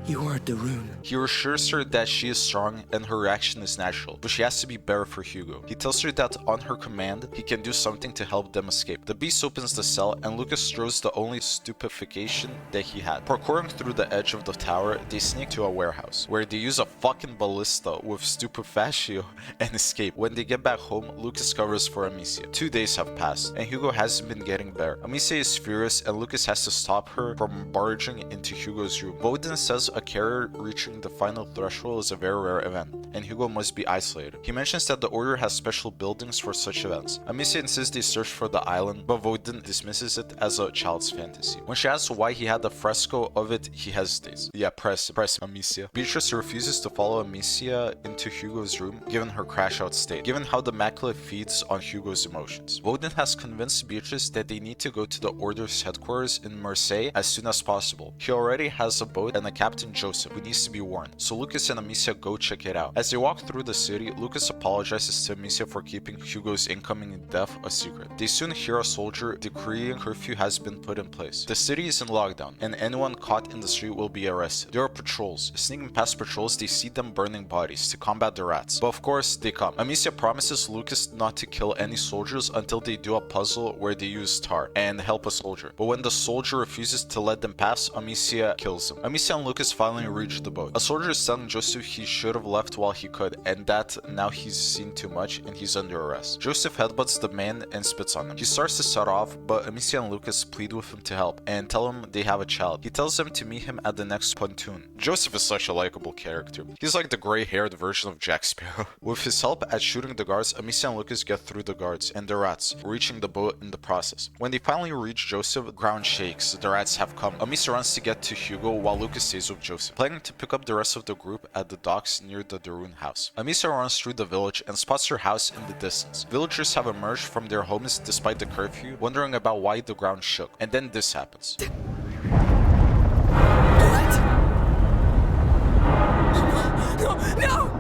You are a Darun. He reassures her that she is strong and her reaction is natural, but she has to be better for Hugo. He tells her that on her command, he can do something to help them escape. The beast opens the cell and Lucas throws the only stupefaction that he had. Parkouring through the edge of the tower, they sneak to a warehouse, where they use a fucking ballista with stupefactio and escape. When they get back home, Lucas covers for Amicia. 2 days have passed, and Hugo hasn't been getting better. Amicia is furious and Lucas has to stop her from barging into Hugo's room. Woden says a carrier reaching the final threshold is a very rare event, and Hugo must be isolated. He mentions that the Order has special buildings for such events. Amicia insists they search for the island, but Woden dismisses it as a child's fantasy. When she asks why he had the fresco of it, he hesitates. Yeah, press him, Amicia. Beatrice refuses to follow Amicia into Hugo's room, given her crash-out state, given how the macula feeds on Hugo's emotions. Woden has convinced Beatrice that they need to go to the Order's headquarters in Marseille as soon as possible. He already has a boat and a captain, Joseph, who needs to be warned, so Lucas and Amicia go check it out. As they walk through the city, Lucas apologizes to Amicia for keeping Hugo's incoming death a secret. They soon hear a soldier decreeing curfew has been put in place. The city is in lockdown, and anyone caught in the street will be arrested. There are patrols. Sneaking past patrols, they see them burning bodies to combat the rats. But of course, they come. Amicia promises Lucas not to kill any soldiers until they do a puzzle where they use tar and help a soldier. But when the soldier refuses to let them pass, Amicia kills him. Amicia and Lucas Lucas finally reached the boat. A soldier is telling Joseph he should have left while he could, and that now he's seen too much and he's under arrest. Joseph headbutts the man and spits on him. He starts to set off, but Amicia and Lucas plead with him to help and tell him they have a child. He tells them to meet him at the next pontoon. Joseph is such a likable character. He's like the gray-haired version of Jack Sparrow. With his help at shooting the guards, Amicia and Lucas get through the guards and the rats, reaching the boat in the process. When they finally reach Joseph, the ground shakes. The rats have come. Amicia runs to get to Hugo while Lucas stays with Joseph, planning to pick up the rest of the group at the docks near the Darun house. Amicia runs through the village and spots her house in the distance. Villagers have emerged from their homes despite the curfew, wondering about why the ground shook. And then this happens. No!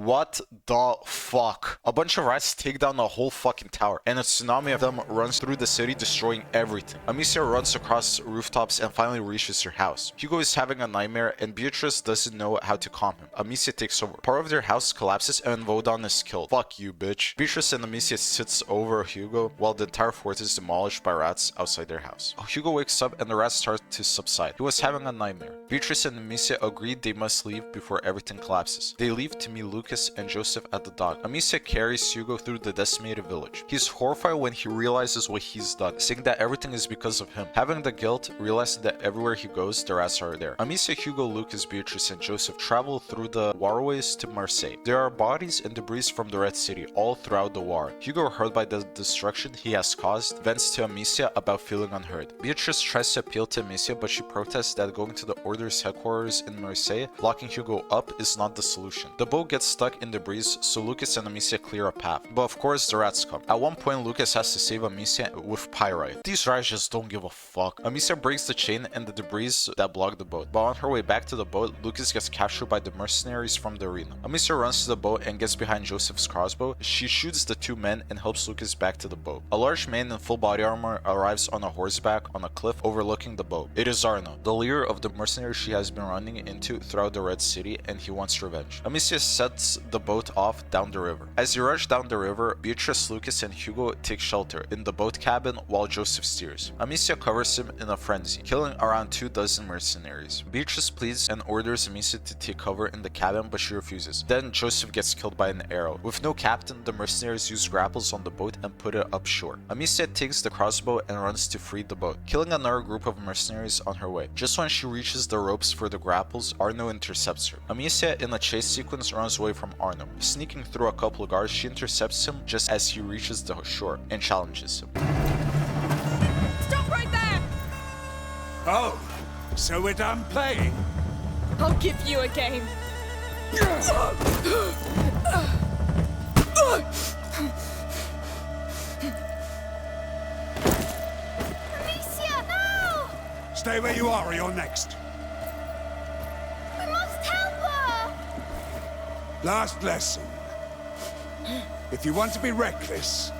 What the fuck? A bunch of rats take down the whole fucking tower, and a tsunami of them runs through the city, destroying everything. Amicia runs across rooftops and finally reaches her house. Hugo is having a nightmare, and Beatrice doesn't know how to calm him. Amicia takes over. Part of their house collapses, and Vodon is killed. Fuck you, bitch. Beatrice and Amicia sits over Hugo, while the entire fort is demolished by rats outside their house. Hugo wakes up, and the rats start to subside. He was having a nightmare. Beatrice and Amicia agreed they must leave before everything collapses. They leave to meet Lucas and Joseph at the dock. Amicia carries Hugo through the decimated village. He's horrified when he realizes what he's done, saying that everything is because of him. Having the guilt, realizing that everywhere he goes, the rats are there. Amicia, Hugo, Lucas, Beatrice, and Joseph travel through the waterways to Marseille. There are bodies and debris from the Red City all throughout the war. Hugo, hurt by the destruction he has caused, vents to Amicia about feeling unheard. Beatrice tries to appeal to Amicia, but she protests that going to the Order's headquarters in Marseille, locking Hugo up, is not the solution. The boat gets stuck in the breeze, so Lucas and Amicia clear a path. But of course, the rats come. At one point, Lucas has to save Amicia with pyrite. These rats just don't give a fuck. Amicia breaks the chain and the debris that block the boat. But on her way back to the boat, Lucas gets captured by the mercenaries from the arena. Amicia runs to the boat and gets behind Joseph's crossbow. She shoots the two men and helps Lucas back to the boat. A large man in full body armor arrives on a horseback on a cliff overlooking the boat. It is Arno, the leader of the mercenaries she has been running into throughout the Red City, and he wants revenge. Amicia sets the boat off down the river. As they rush down the river, Beatrice, Lucas, and Hugo take shelter in the boat cabin while Joseph steers. Amicia covers him in a frenzy, killing around 24 mercenaries. Beatrice pleads and orders Amicia to take cover in the cabin, but she refuses. Then Joseph gets killed by an arrow. With no captain, the mercenaries use grapples on the boat and put it up shore. Amicia takes the crossbow and runs to free the boat, killing another group of mercenaries on her way. Just when she reaches the ropes for the grapples, Arno intercepts her. Amicia, in a chase sequence, runs away from Arno. Sneaking through a couple of guards, she intercepts him just as he reaches the shore and challenges him. Stop right there! Oh, so we're done playing? I'll give you a game. Amicia, no! Stay where you are or you're next. We must help her! Last lesson. If you want to be reckless,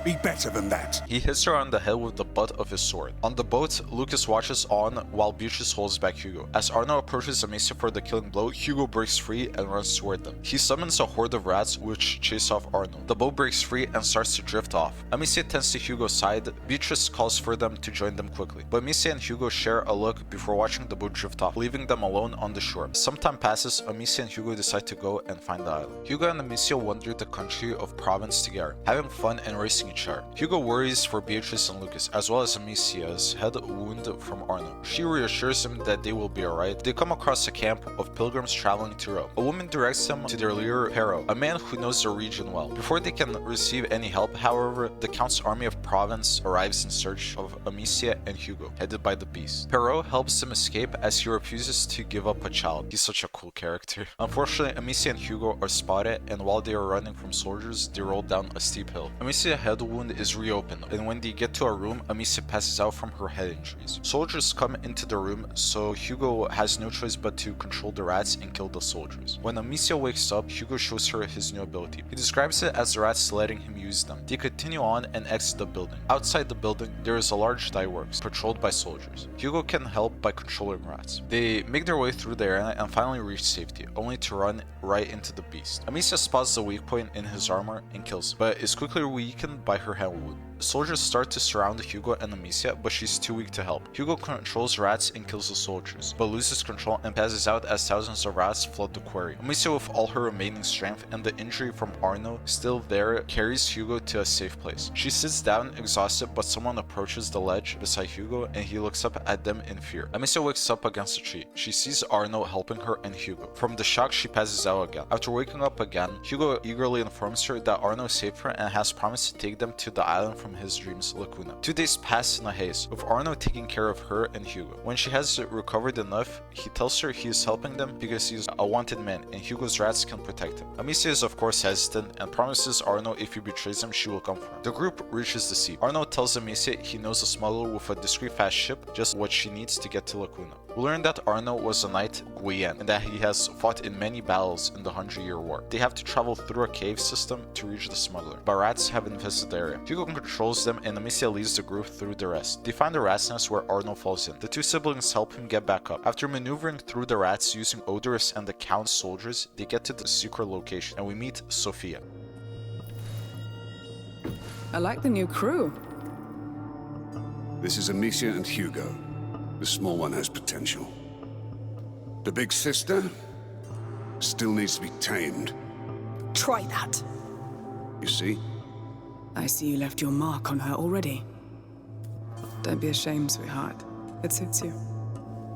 be better than that. He hits her on the head with the butt of his sword. On the boat, Lucas watches on while Beatrice holds back Hugo. As Arno approaches Amicia for the killing blow, Hugo breaks free and runs toward them. He summons a horde of rats which chase off Arno. The boat breaks free and starts to drift off. Amicia tends to Hugo's side. Beatrice calls for them to join them quickly. But Amicia and Hugo share a look before watching the boat drift off, leaving them alone on the shore. Some time passes, Amicia and Hugo decide to go and find the island. Hugo and Amicia wander the country of Provence together, having fun and racing each other. Hugo worries for Beatrice and Lucas, as well as Amicia's head wound from Arno. She reassures him that they will be alright. They come across a camp of pilgrims traveling to Rome. A woman directs them to their leader, Pero, a man who knows the region well. Before they can receive any help, however, the Count's army of Provence arrives in search of Amicia and Hugo, headed by the Beast. Pero helps them escape as he refuses to give up a child. He's such a cool character. Unfortunately, Amicia and Hugo are spotted, and while they are running from soldiers, they roll down a steep hill. Amicia head wound is reopened, and when they get to a room, Amicia passes out from her head injuries. Soldiers come into the room, so Hugo has no choice but to control the rats and kill the soldiers. When Amicia wakes up, Hugo shows her his new ability. He describes it as the rats letting him use them. They continue on and exit the building. Outside the building, there is a large dye works, patrolled by soldiers. Hugo can help by controlling rats. They make their way through the area and finally reach safety, only to run right into the beast. Amicia spots the weak point in his armor and kills him, but is quickly weakened by her hand wound. Soldiers start to surround Hugo and Amicia, but she's too weak to help. Hugo controls rats and kills the soldiers, but loses control and passes out as thousands of rats flood the quarry. Amicia, with all her remaining strength and the injury from Arno still there, carries Hugo to a safe place. She sits down exhausted, but someone approaches the ledge beside Hugo and he looks up at them in fear. Amicia wakes up against a tree. She sees Arno helping her and Hugo. From the shock, she passes out again. After waking up again, Hugo eagerly informs her that Arno saved her and has promised to take them to the island from his dreams, Lacuna. 2 days pass in a haze, with Arno taking care of her and Hugo. When she has recovered enough, he tells her he is helping them because he's a wanted man and Hugo's rats can protect him. Amicia is of course hesitant and promises Arno if he betrays him, she will come for him. The group reaches the sea. Arno tells Amicia he knows a smuggler with a discreet fast ship, just what she needs to get to Lacuna. We learn that Arno was a knight Requiem and that he has fought in many battles in the 100-Year War. They have to travel through a cave system to reach the smuggler, but rats have infested the area. Hugo controls them and Amicia leads the group through the rest. They find the rat's nest where Arno falls in. The 2 siblings help him get back up. After maneuvering through the rats using Odorous and the Count's soldiers, they get to the secret location and we meet Sophia. I like the new crew. This is Amicia and Hugo. The small one has potential. The big sister still needs to be tamed. Try that. You see? I see you left your mark on her already. Don't be ashamed, sweetheart. It suits you.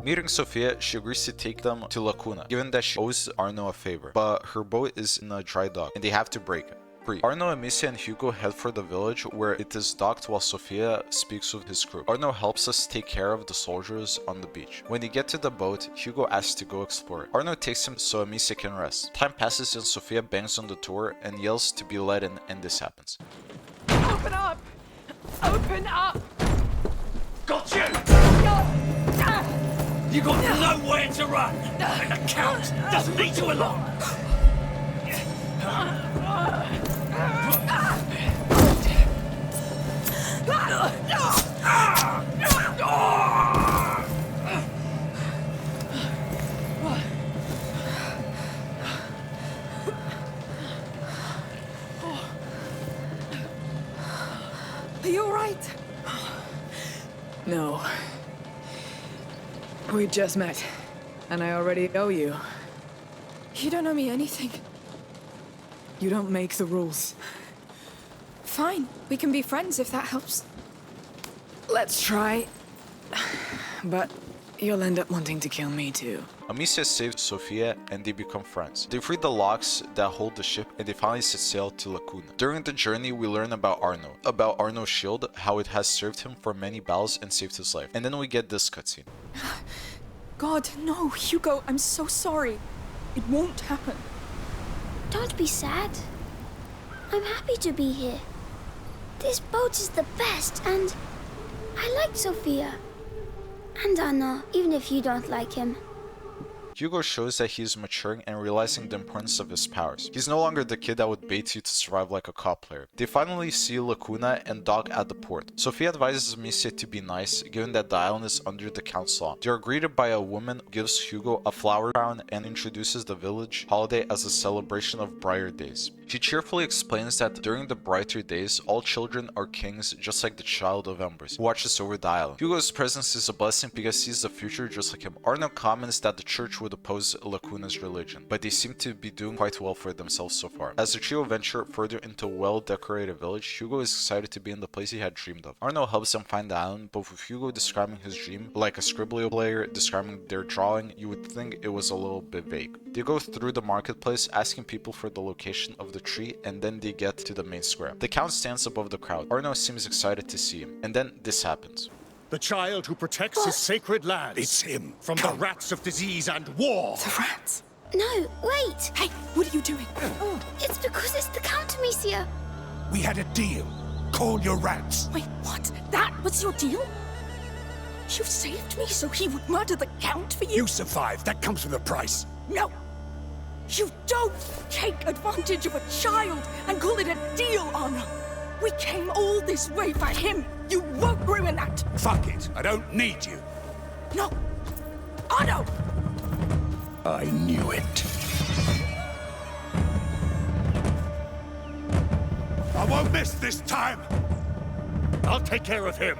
Meeting Sophia, she agrees to take them to Lacuna, given that she owes Arno a favor. But her boat is in a dry dock, and they have to break it. Arno, Amicia, and Hugo head for the village where it is docked while Sophia speaks with his crew. Arno helps us take care of the soldiers on the beach. When they get to the boat, Hugo asks to go explore it. Arno takes him so Amicia can rest. Time passes and Sophia bangs on the door and yells to be let in, and this happens. Open up! Open up! Got you! You got nowhere to run! And the Count doesn't need you along! Are you alright? No. We just met, and I already owe you. You don't owe me anything. You don't make the rules. Fine, we can be friends if that helps. Let's try. But you'll end up wanting to kill me too. Amicia saves Sophia and they become friends. They free the locks that hold the ship and they finally set sail to Lacuna. During the journey we learn about Arno's shield, how it has served him for many battles and saved his life. And then we get this cutscene. God, no, Hugo, I'm so sorry. It won't happen. Don't be sad. I'm happy to be here. This boat is the best, and I like Sophia. And Anna, even if you don't like him. Hugo shows that he is maturing and realizing the importance of his powers. He's no longer the kid that would bait you to survive like a cop player. They finally see Lacuna and dock at the port. Sophia advises Amicia to be nice, given that the island is under the Count's law. They are greeted by a woman who gives Hugo a flower crown and introduces the village holiday as a celebration of brighter days. She cheerfully explains that during the brighter days, all children are kings, just like the child of Embers, who watches over the island. Hugo's presence is a blessing because he sees the future just like him. Arno comments that the church would oppose Lacuna's religion, but they seem to be doing quite well for themselves so far. As the trio venture further into a well-decorated village, Hugo is excited to be in the place he had dreamed of. Arno helps them find the island, but with Hugo describing his dream like a Scribblio player describing their drawing, you would think it was a little bit vague. They go through the marketplace, asking people for the location of the tree, and then they get to the main square. The Count stands above the crowd. Arno seems excited to see him, and then this happens. The child who protects his sacred lands. It's him. From the rats of disease and war. The rats? No, wait! Hey, what are you doing? It's because it's the Count, Amicia. We had a deal. Call your rats. Wait, what? That was your deal? You saved me so he would murder the Count for you? You survived. That comes with a price. No! You don't take advantage of a child and call it a deal, Anna! We came all this way for him! You won't ruin that! Fuck it. I don't need you. No! Anna! I knew it. I won't miss this time. I'll take care of him.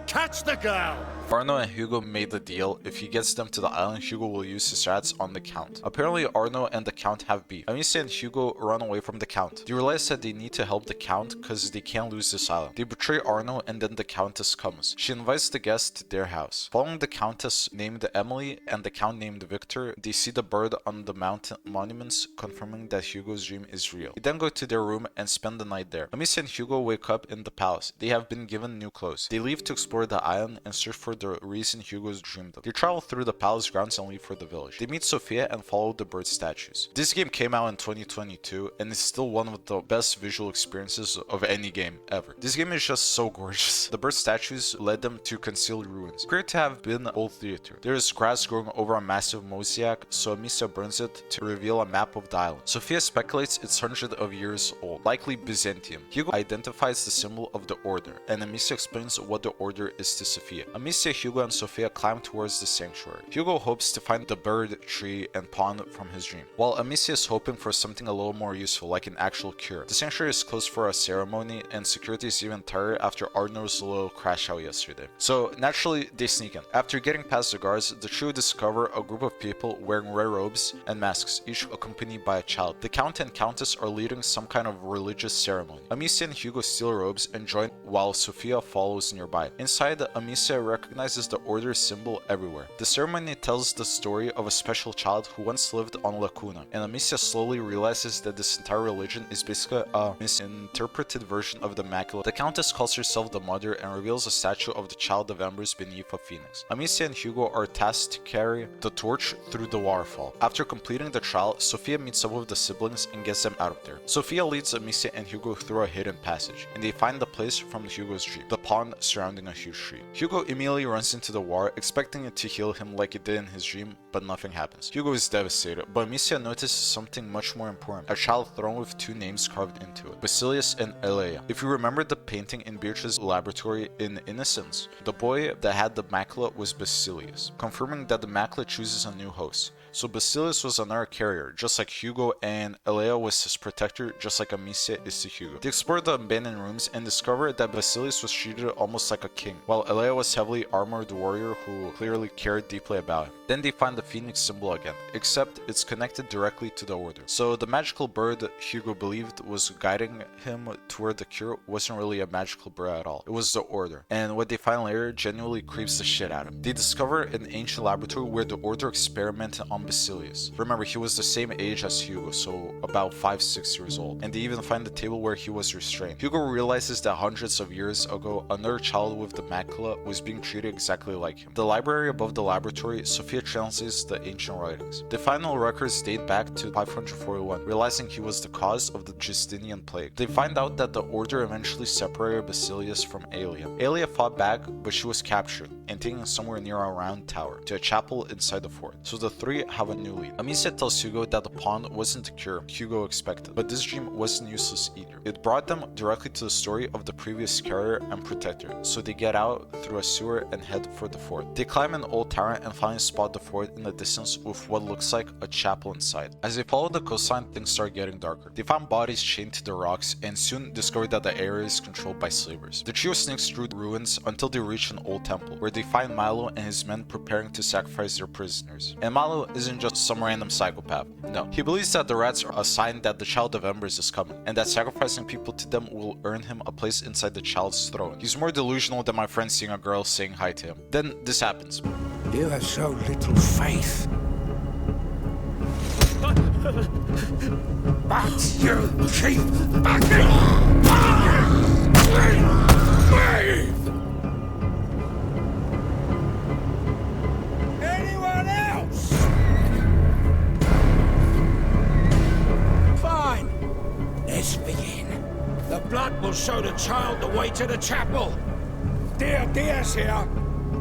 Catch the girl! Arno and Hugo made the deal. If he gets them to the island, Hugo will use his rats on the Count. Apparently, Arno and the Count have beef. Amicia and Hugo run away from the Count. They realize that they need to help the Count because they can't lose this island. They betray Arno and then the Countess comes. She invites the guests to their house. Following the Countess named Emily and the Count named Victor, they see the bird on the mountain monuments, confirming that Hugo's dream is real. They then go to their room and spend the night there. Amicia and Hugo wake up in the palace. They have been given new clothes. They leave to explore the island and search for the reason Hugo's dreamed of. They travel through the palace grounds and leave for the village. They meet Sophia and follow the bird statues. This game came out in 2022 and is still one of the best visual experiences of any game ever. This game is just so gorgeous. The bird statues led them to concealed ruins. Appear to have been an old theater. There is grass growing over a massive mosaic, so Amicia burns it to reveal a map of the island. Sophia speculates it's hundreds of years old, likely Byzantium. Hugo identifies the symbol of the order, and Amicia explains what the order is to Sophia. Amicia, Hugo, and Sophia climb towards the sanctuary. Hugo hopes to find the bird, tree, and pond from his dream, while Amicia is hoping for something a little more useful, like an actual cure. The sanctuary is closed for a ceremony, and security is even tired after Arno's little crash out yesterday. So naturally, they sneak in. After getting past the guards, the trio discover a group of people wearing red robes and masks, each accompanied by a child. The Count and Countess are leading some kind of religious ceremony. Amicia and Hugo steal robes and join while Sophia follows nearby. Inside, Amicia recognizes the order symbol everywhere. The ceremony tells the story of a special child who once lived on Lacuna, and Amicia slowly realizes that this entire religion is basically a misinterpreted version of the Immaculate. The Countess calls herself the Mother and reveals a statue of the Child of Embers beneath a phoenix. Amicia and Hugo are tasked to carry the torch through the waterfall. After completing the trial, Sophia meets up with the siblings and gets them out of there. Sophia leads Amicia and Hugo through a hidden passage, and they find the place from Hugo's dream, the pond surrounding a huge tree. Hugo immediately runs into the water, expecting it to heal him like it did in his dream, but nothing happens. Hugo is devastated, but Amicia notices something much more important: a child throne with two names carved into it, Basilius and Elea. If you remember the painting in Beatrice's laboratory in Innocence, the boy that had the macula was Basilius, confirming that the macula chooses a new host. So Basilius was another carrier, just like Hugo, and Elea was his protector, just like Amicia is to Hugo. They explore the abandoned rooms and discover that Basilius was treated almost like a king, while Elea was a heavily armored warrior who clearly cared deeply about him. Then they find the phoenix symbol again, except it's connected directly to the order. So the magical bird Hugo believed was guiding him toward the cure wasn't really a magical bird at all. It was the order. And what they find later genuinely creeps the shit out of him. They discover an ancient laboratory where the order experimented on Basilius. Remember, he was the same age as Hugo, so about 5-6 years old. And they even find the table where he was restrained. Hugo realizes that hundreds of years ago, another child with the macula was being treated exactly like him. The library above the laboratory, Sophia translates the ancient writings. The final records date back to 541, realizing he was the cause of the Justinian plague. They find out that the order eventually separated Basilius from Aelia. Aelia fought back, but she was captured and taken somewhere near a round tower to a chapel inside the fort. So the three have a new lead. Amicia tells Hugo that the pond wasn't the cure Hugo expected, but this dream wasn't useless either. It brought them directly to the story of the previous carrier and protector, so they get out through a sewer and head for the fort. They climb an old tower and finally spot the fort in the distance with what looks like a chapel inside. As they follow the coastline, things start getting darker. They find bodies chained to the rocks and soon discover that the area is controlled by slavers. The trio sneaks through the ruins until they reach an old temple, where they find Milo and his men preparing to sacrifice their prisoners. And Milo isn't just some random psychopath. No, he believes that the rats are a sign that the Child of Embers is coming, and that sacrificing people to them will earn him a place inside the child's throne. He's more delusional than my friend seeing a girl saying hi to him. Then this happens. You have so little faith. But you keep backing me! Anyone else? Fine. Let's begin. The blood will show the child the way to the chapel. Dear Diaz here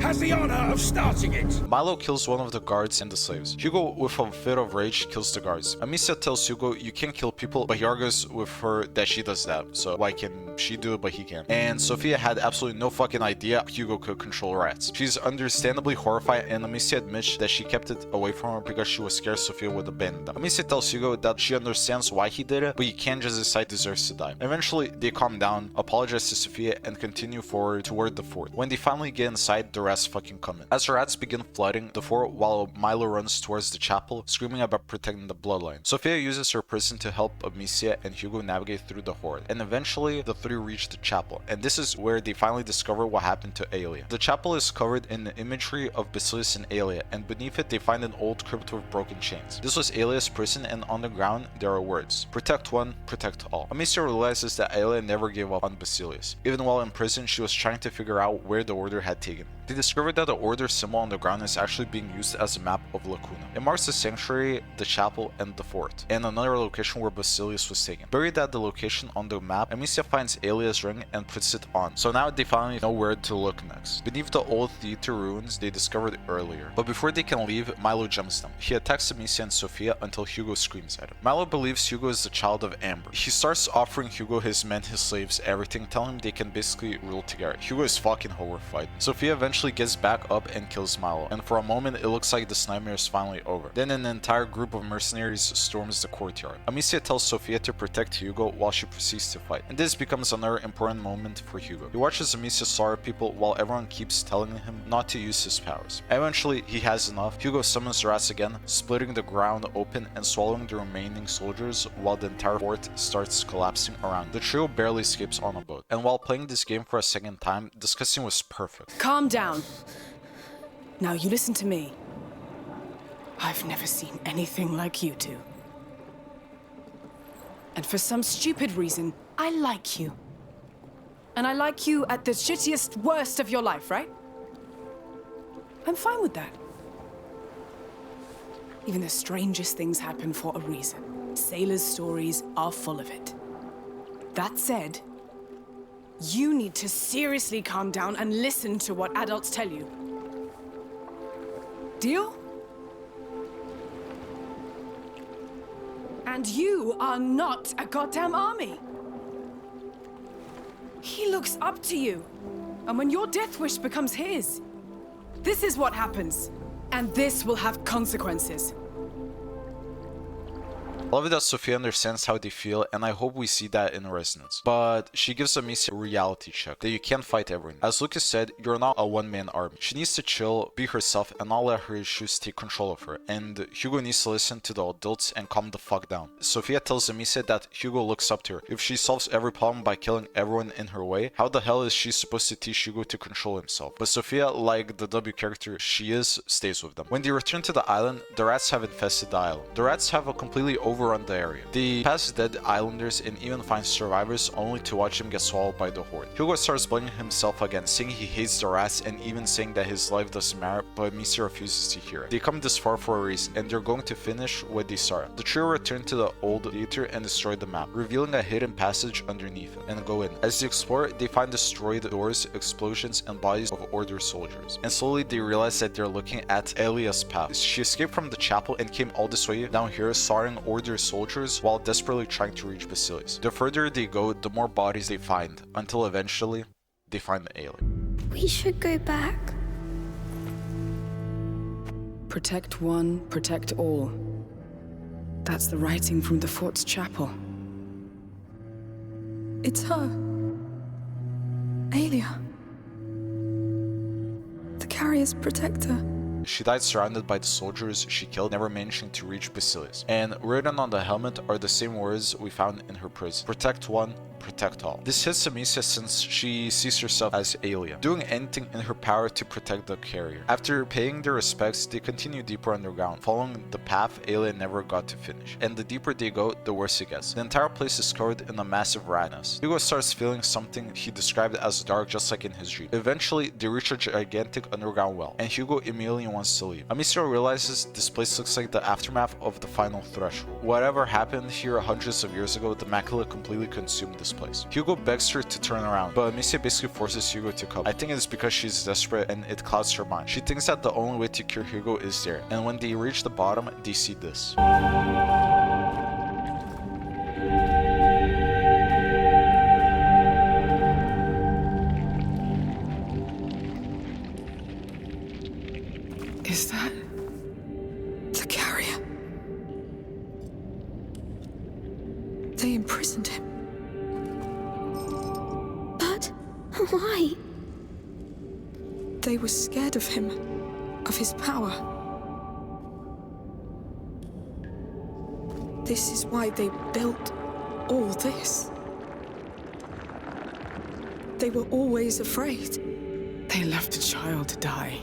has the honor of starting it. Milo kills one of the guards and the slaves. Hugo, with a fit of rage, kills the guards. Amicia tells Hugo you can't kill people, but he argues with her that she does that, so why can she do it but he can't? And Sophia had absolutely no fucking idea Hugo could control rats. She's understandably horrified, and Amicia admits that she kept it away from her because she was scared Sophia would abandon them. Amicia tells Hugo that she understands why he did it, but you can't just decide deserves to die. Eventually, they calm down, apologize to Sophia, and continue forward toward the fort. When they finally get inside, the rats fucking come in. As the rats begin flooding the fort while Milo runs towards the chapel, screaming about protecting the bloodline. Sophia uses her prison to help Amicia and Hugo navigate through the horde, and eventually the three reach the chapel, and this is where they finally discover what happened to Aelia. The chapel is covered in the imagery of Basilius and Aelia, and beneath it they find an old crypt with broken chains. This was Aelia's prison, and on the ground there are words: protect one, protect all. Amicia realizes that Aelia never gave up on Basilius. Even while in prison, she was trying to figure out where the order had taken. They discovered that the order symbol on the ground is actually being used as a map of Lacuna. It marks the sanctuary, the chapel, and the fort, and another location where Basilius was taken. Buried at the location on the map, Amicia finds Aelia's ring and puts it on. So now they finally know where to look next. Beneath the old theater ruins they discovered earlier. But before they can leave, Milo jumps them. He attacks Amicia and Sophia until Hugo screams at him. Milo believes Hugo is the child of Amber. He starts offering Hugo his men, his slaves, everything, telling him they can basically rule together. Hugo is fucking horrified. Sophia eventually gets back up and kills Milo, and for a moment it looks like this nightmare is finally over. Then an entire group of mercenaries storms the courtyard. Amicia tells Sophia to protect Hugo while she proceeds to fight, and this becomes another important moment for Hugo. He watches Amicia slaughter people while everyone keeps telling him not to use his powers. Eventually he has enough. Hugo summons the rats again, splitting the ground open and swallowing the remaining soldiers while the entire fort starts collapsing around. The trio barely escapes on a boat, and while playing this game for a second time, this cutscene was perfect. Calm down. Now you listen to me. I've never seen anything like you two. And for some stupid reason, I like you. And I like you at the shittiest, worst of your life, right? I'm fine with that. Even the strangest things happen for a reason. Sailors' stories are full of it. That said, you need to seriously calm down and listen to what adults tell you. Deal? And you are not a goddamn army. He looks up to you. And when your death wish becomes his, this is what happens. And this will have consequences. I love that Sophia understands how they feel, and I hope we see that in Resonance. But she gives Amicia a reality check that you can't fight everyone. As Lucas said, you're not a one-man army. She needs to chill, be herself, and not let her issues take control of her. And Hugo needs to listen to the adults and calm the fuck down. Sophia tells Amicia that Hugo looks up to her. If she solves every problem by killing everyone in her way, how the hell is she supposed to teach Hugo to control himself? But Sophia, like the W character she is, stays with them. When they return to the island, the rats have infested the island. The rats have completely overrun the area. They pass dead islanders and even find survivors only to watch them get swallowed by the horde. Hugo starts blaming himself again, saying he hates the rats and even saying that his life doesn't matter, but Amicia refuses to hear it. They come this far for a reason, and they're going to finish what they started. The trio return to the old theater and destroy the map, revealing a hidden passage underneath it, and go in. As they explore, they find destroyed doors, explosions, and bodies of Order soldiers. And slowly they realize that they're looking at Aelia's path. She escaped from the chapel and came all this way down here, slaughtering Order soldiers while desperately trying to reach Basilius. The further they go, the more bodies they find, until eventually they find the alien. We should go back. Protect one, protect all. That's the writing from the fort's chapel. It's her. Aelia. The carrier's protector. She died surrounded by the soldiers she killed, never managing to reach Basilius. And written on the helmet are the same words we found in her prison. Protect one, protect all. This hits Amicia since she sees herself as Aelia, doing anything in her power to protect the carrier. After paying their respects, they continue deeper underground, following the path Aelia never got to finish. And the deeper they go, the worse it gets. The entire place is covered in a massive rat nest. Hugo starts feeling something he described as dark, just like in his dream. Eventually, they reach a gigantic underground well, and Hugo immediately wants to leave. Amicia realizes this place looks like the aftermath of the final threshold. Whatever happened here hundreds of years ago, the macula completely consumed this first place. Hugo begs her to turn around, but Amicia basically forces Hugo to come. I think it's because she's desperate and it clouds her mind. She thinks that the only way to cure Hugo is there, and when they reach the bottom, they see this. Is that the carrier? They imprisoned him. But why? They were scared of him, of his power. This is why they built all this. They were always afraid. They left a child die.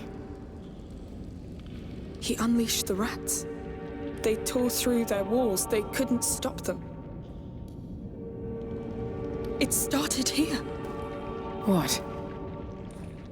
He unleashed the rats. They tore through their walls. They couldn't stop them. It started here. What?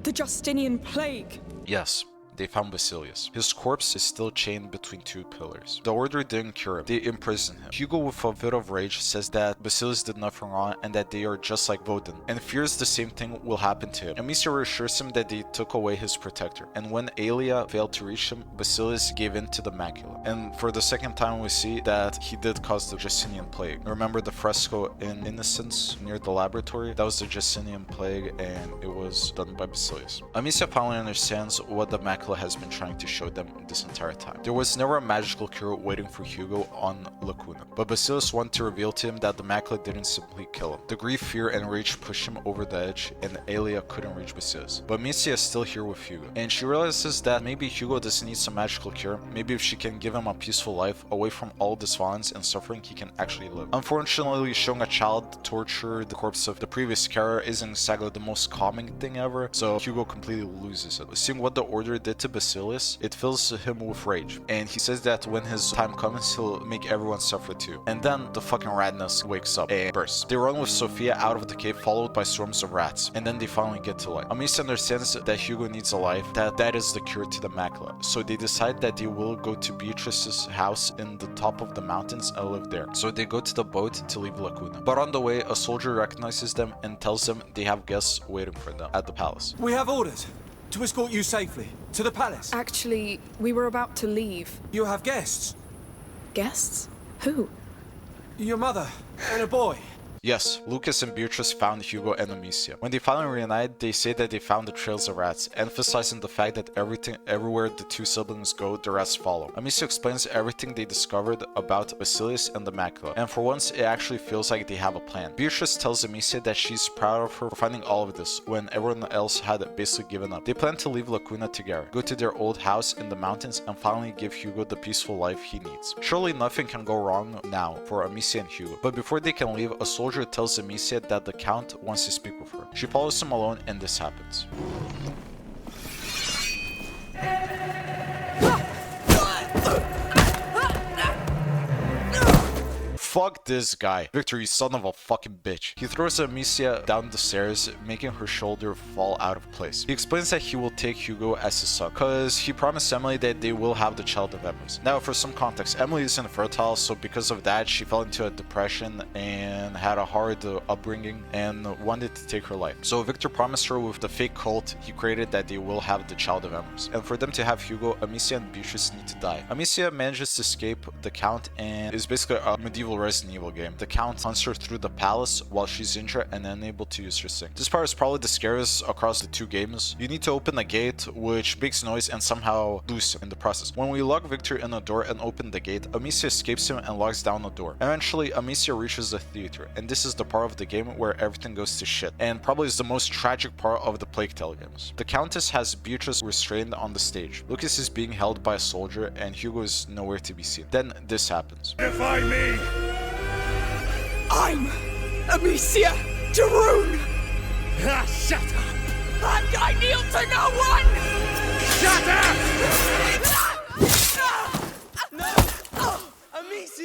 The Justinian plague. Yes. They found Basilius. His corpse is still chained between two pillars. The Order didn't cure him. They imprisoned him. Hugo, with a bit of rage, says that Basilius did nothing wrong and that they are just like Woden, and fears the same thing will happen to him. Amicia reassures him that they took away his protector, and when Aelia failed to reach him, Basilius gave in to the macula. And for the second time we see that he did cause the Justinian plague. Remember the fresco in Innocence near the laboratory? That was the Justinian plague, and it was done by Basilius. Amicia finally understands what the macula has been trying to show them this entire time. There was never a magical cure waiting for Hugo on Lacuna, but Basilius wanted to reveal to him that the macula didn't simply kill him. The grief, fear, and rage pushed him over the edge, and Aelia couldn't reach Basilius. But Amicia is still here with Hugo, and she realizes that maybe Hugo doesn't need some magical cure. Maybe if she can give him a peaceful life away from all this violence and suffering, he can actually live. Unfortunately, showing a child torture the corpse of the previous carrier isn't exactly the most calming thing ever, so Hugo completely loses it. Seeing what the Order did to Basilius, it fills him with rage, and he says that when his time comes, he'll make everyone suffer too. And then the fucking ratness wakes up and bursts. They run with Sophia out of the cave, followed by swarms of rats, and then they finally get to life. Amicia understands that Hugo needs a life, that is the cure to the macula, so they decide that they will go to Beatrice's house in the top of the mountains and live there. So they go to the boat to leave Lacuna. But on the way, a soldier recognizes them and tells them they have guests waiting for them at the palace. We have orders to escort you safely to the palace. Actually, we were about to leave. You have guests. Guests? Who? Your mother and a boy. Yes, Lucas and Beatrice found Hugo and Amicia. When they finally reunite, they say that they found the trails of rats, emphasizing the fact that everywhere the two siblings go, the rats follow. Amicia explains everything they discovered about Basilius and the macula, and for once it actually feels like they have a plan. Beatrice tells Amicia that she's proud of her for finding all of this, when everyone else had basically given up. They plan to leave Lacuna together, go to their old house in the mountains, and finally give Hugo the peaceful life he needs. Surely nothing can go wrong now for Amicia and Hugo, but before they can leave, a soldier tells Amicia that the Count wants to speak with her. She follows him alone, and this happens. Fuck this guy. Victor, you son of a fucking bitch. He throws Amicia down the stairs, making her shoulder fall out of place. He explains that he will take Hugo as his son, cause he promised Emily that they will have the child of Emrys. Now, for some context, Emily is infertile, so because of that, she fell into a depression and had a hard upbringing and wanted to take her life. So Victor promised her with the fake cult he created that they will have the child of Emrys. And for them to have Hugo, Amicia and Beatrice need to die. Amicia manages to escape the Count and is basically a medieval Resident Evil game. The Count hunts her through the palace while she's injured and unable to use her sting. This part is probably the scariest across the two games. You need to open a gate which makes noise and somehow lose him in the process. When we lock Victor in a door and open the gate, Amicia escapes him and locks down the door. Eventually, Amicia reaches the theater, and this is the part of the game where everything goes to shit, and probably is the most tragic part of the Plague Tale games. The Countess has Beatrice restrained on the stage. Lucas is being held by a soldier, and Hugo is nowhere to be seen. Then this happens. Defy me! I'm Amicia Daroon! Ah, shut up! And I kneel to no one! Shut up! No! Oh, Amicia!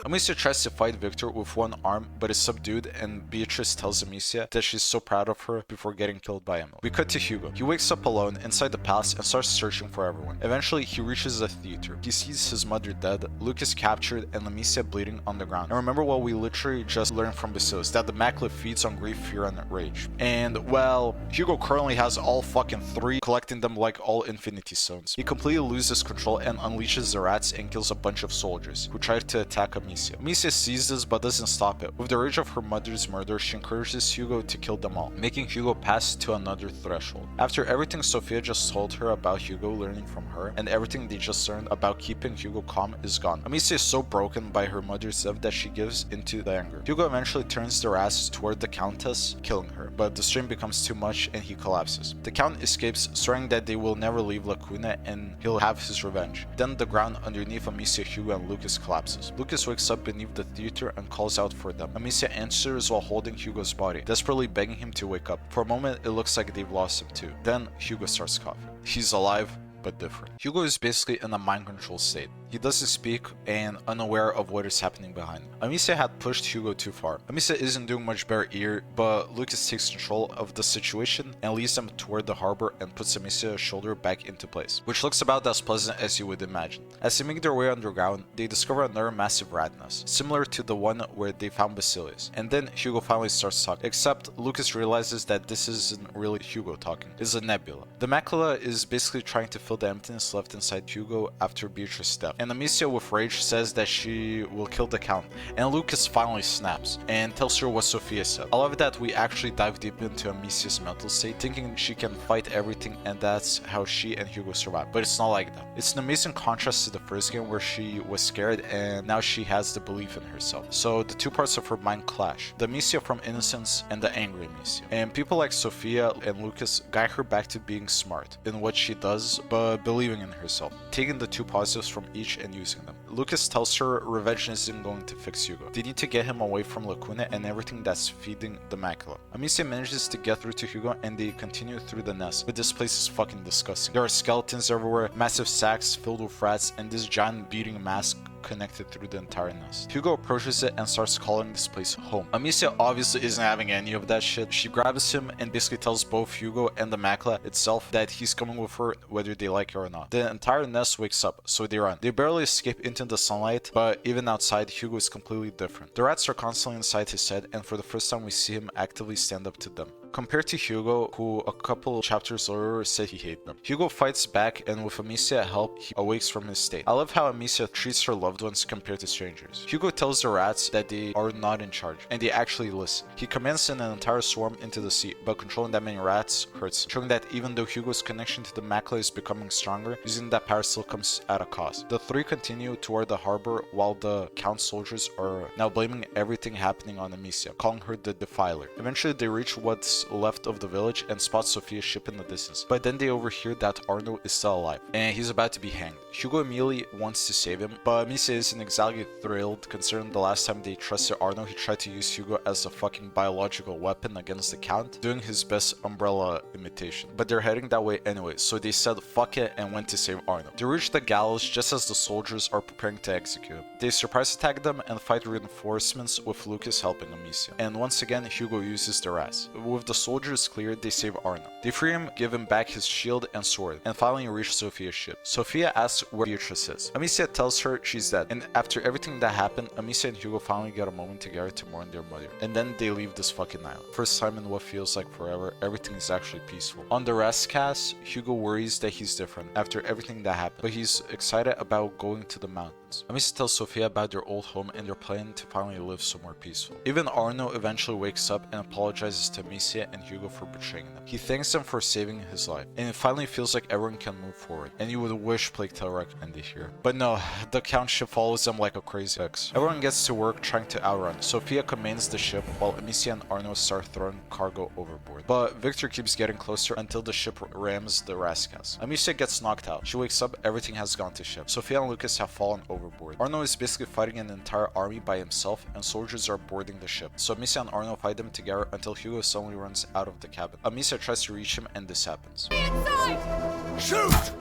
Amicia tries to fight Victor with one arm, but is subdued, and Beatrice tells Amicia that she's so proud of her before getting killed by Emily. We cut to Hugo. He wakes up alone inside the palace and starts searching for everyone. Eventually, he reaches the theater. He sees his mother dead, Lucas captured, and Amicia bleeding on the ground. And remember what we literally just learned from Basilius, that the Macula feeds on grief, fear, and rage. And, well, Hugo currently has all fucking three, collecting them like all Infinity Stones. He completely loses control and unleashes the rats and kills a bunch of soldiers, who try to attack Amicia. Amicia sees this but doesn't stop it. With the rage of her mother's murder, she encourages Hugo to kill them all, making Hugo pass to another threshold. After everything Sophia just told her about Hugo learning from her, and everything they just learned about keeping Hugo calm is gone, Amicia is so broken by her mother's death that she gives into the anger. Hugo eventually turns their ass toward the Countess, killing her, but the strain becomes too much and he collapses. The Count escapes, swearing that they will never leave Lacuna and he'll have his revenge. Then the ground underneath Amicia, Hugo, and Lucas collapses. Lucas wakes up beneath the theater and calls out for them. Amicia answers while holding Hugo's body, desperately begging him to wake up. For a moment, it looks like they've lost him too. Then Hugo starts coughing. He's alive, but different. Hugo is basically in a mind control state. He doesn't speak and unaware of what is happening behind him. Amicia had pushed Hugo too far. Amicia isn't doing much better here, but Lucas takes control of the situation and leads them toward the harbor and puts Amicia's shoulder back into place, which looks about as pleasant as you would imagine. As they make their way underground, they discover another massive rat nest, similar to the one where they found Basilius. And then Hugo finally starts talking, except Lucas realizes that this isn't really Hugo talking, it's a nebula. The Macula is basically trying to fill the emptiness left inside Hugo after Beatrice's death. And Amicia with rage says that she will kill the Count, and Lucas finally snaps and tells her what Sophia said. I love that we actually dive deep into Amicia's mental state, thinking she can fight everything and that's how she and Hugo survive, but it's not like that. It's an amazing contrast to the first game where she was scared and now she has the belief in herself. So the two parts of her mind clash, the Amicia from Innocence and the angry Amicia. And people like Sophia and Lucas guide her back to being smart in what she does, but believing in herself, taking the two positives from each and using them. Lucas tells her revenge isn't going to fix Hugo. They need to get him away from Lacuna and everything that's feeding the Macula. Amicia manages to get through to Hugo and they continue through the nest, but this place is fucking disgusting. There are skeletons everywhere, massive sacks filled with rats, and this giant beating mask connected through the entire nest. Hugo approaches it and starts calling this place home. Amicia obviously isn't having any of that shit. She grabs him and basically tells both Hugo and the Macula itself that he's coming with her whether they like it or not. The entire nest wakes up, so they run. They barely escape into the sunlight, but even outside, Hugo is completely different. The rats are constantly inside his head, and for the first time we see him actively stand up to them. Compared to Hugo, who a couple chapters earlier said he hated them. Hugo fights back, and with Amicia help, he awakes from his state. I love how Amicia treats her loved ones compared to strangers. Hugo tells the rats that they are not in charge, and they actually listen. He commands an entire swarm into the sea, but controlling that many rats hurts, showing that even though Hugo's connection to the Macula is becoming stronger, using that power still comes at a cost. The three continue toward the harbor while the Count soldiers are now blaming everything happening on Amicia, calling her the Defiler. Eventually they reach what's left of the village and spot Sophia's ship in the distance, but then they overhear that Arno is still alive and he's about to be hanged. Hugo immediately wants to save him, but Amicia isn't exactly thrilled considering the last time they trusted Arno, he tried to use Hugo as a fucking biological weapon against the Count, doing his best Umbrella imitation. But they're heading that way anyway, so they said fuck it and went to save Arno. They reach the gallows just as the soldiers are preparing to execute him. They surprise attack them and fight reinforcements with Lucas helping Amicia. And once again, Hugo uses their ass. With the soldiers cleared, they save Arno. They free him, give him back his shield and sword, and finally reach Sophia's ship. Sophia asks where Beatrice is. Amicia tells her she's dead, and after everything that happened, Amicia and Hugo finally get a moment together to mourn their mother. And then they leave this fucking island. First time in what feels like forever, everything is actually peaceful. On the rest cast, Hugo worries that he's different after everything that happened, but he's excited about going to the mountains. Amicia tells Sophia about their old home and their plan to finally live somewhere peaceful. Even Arno eventually wakes up and apologizes to Amicia and Hugo for betraying them. He thanks them for saving his life, and it finally feels like everyone can move forward, and you would wish Plague Tale ended here. But no, the Count ship follows them like a crazy ex. Everyone gets to work trying to outrun. Sophia commands the ship while Amicia and Arno start throwing cargo overboard. But Victor keeps getting closer until the ship rams the Raskas. Amicia gets knocked out. She wakes up, everything has gone to ship. Sophia and Lucas have fallen overboard. Arno is basically fighting an entire army by himself, and soldiers are boarding the ship. So Amicia and Arno fight them together until Hugo suddenly runs out of the cabin. Amicia tries to reach him and this happens. Inside! Shoot!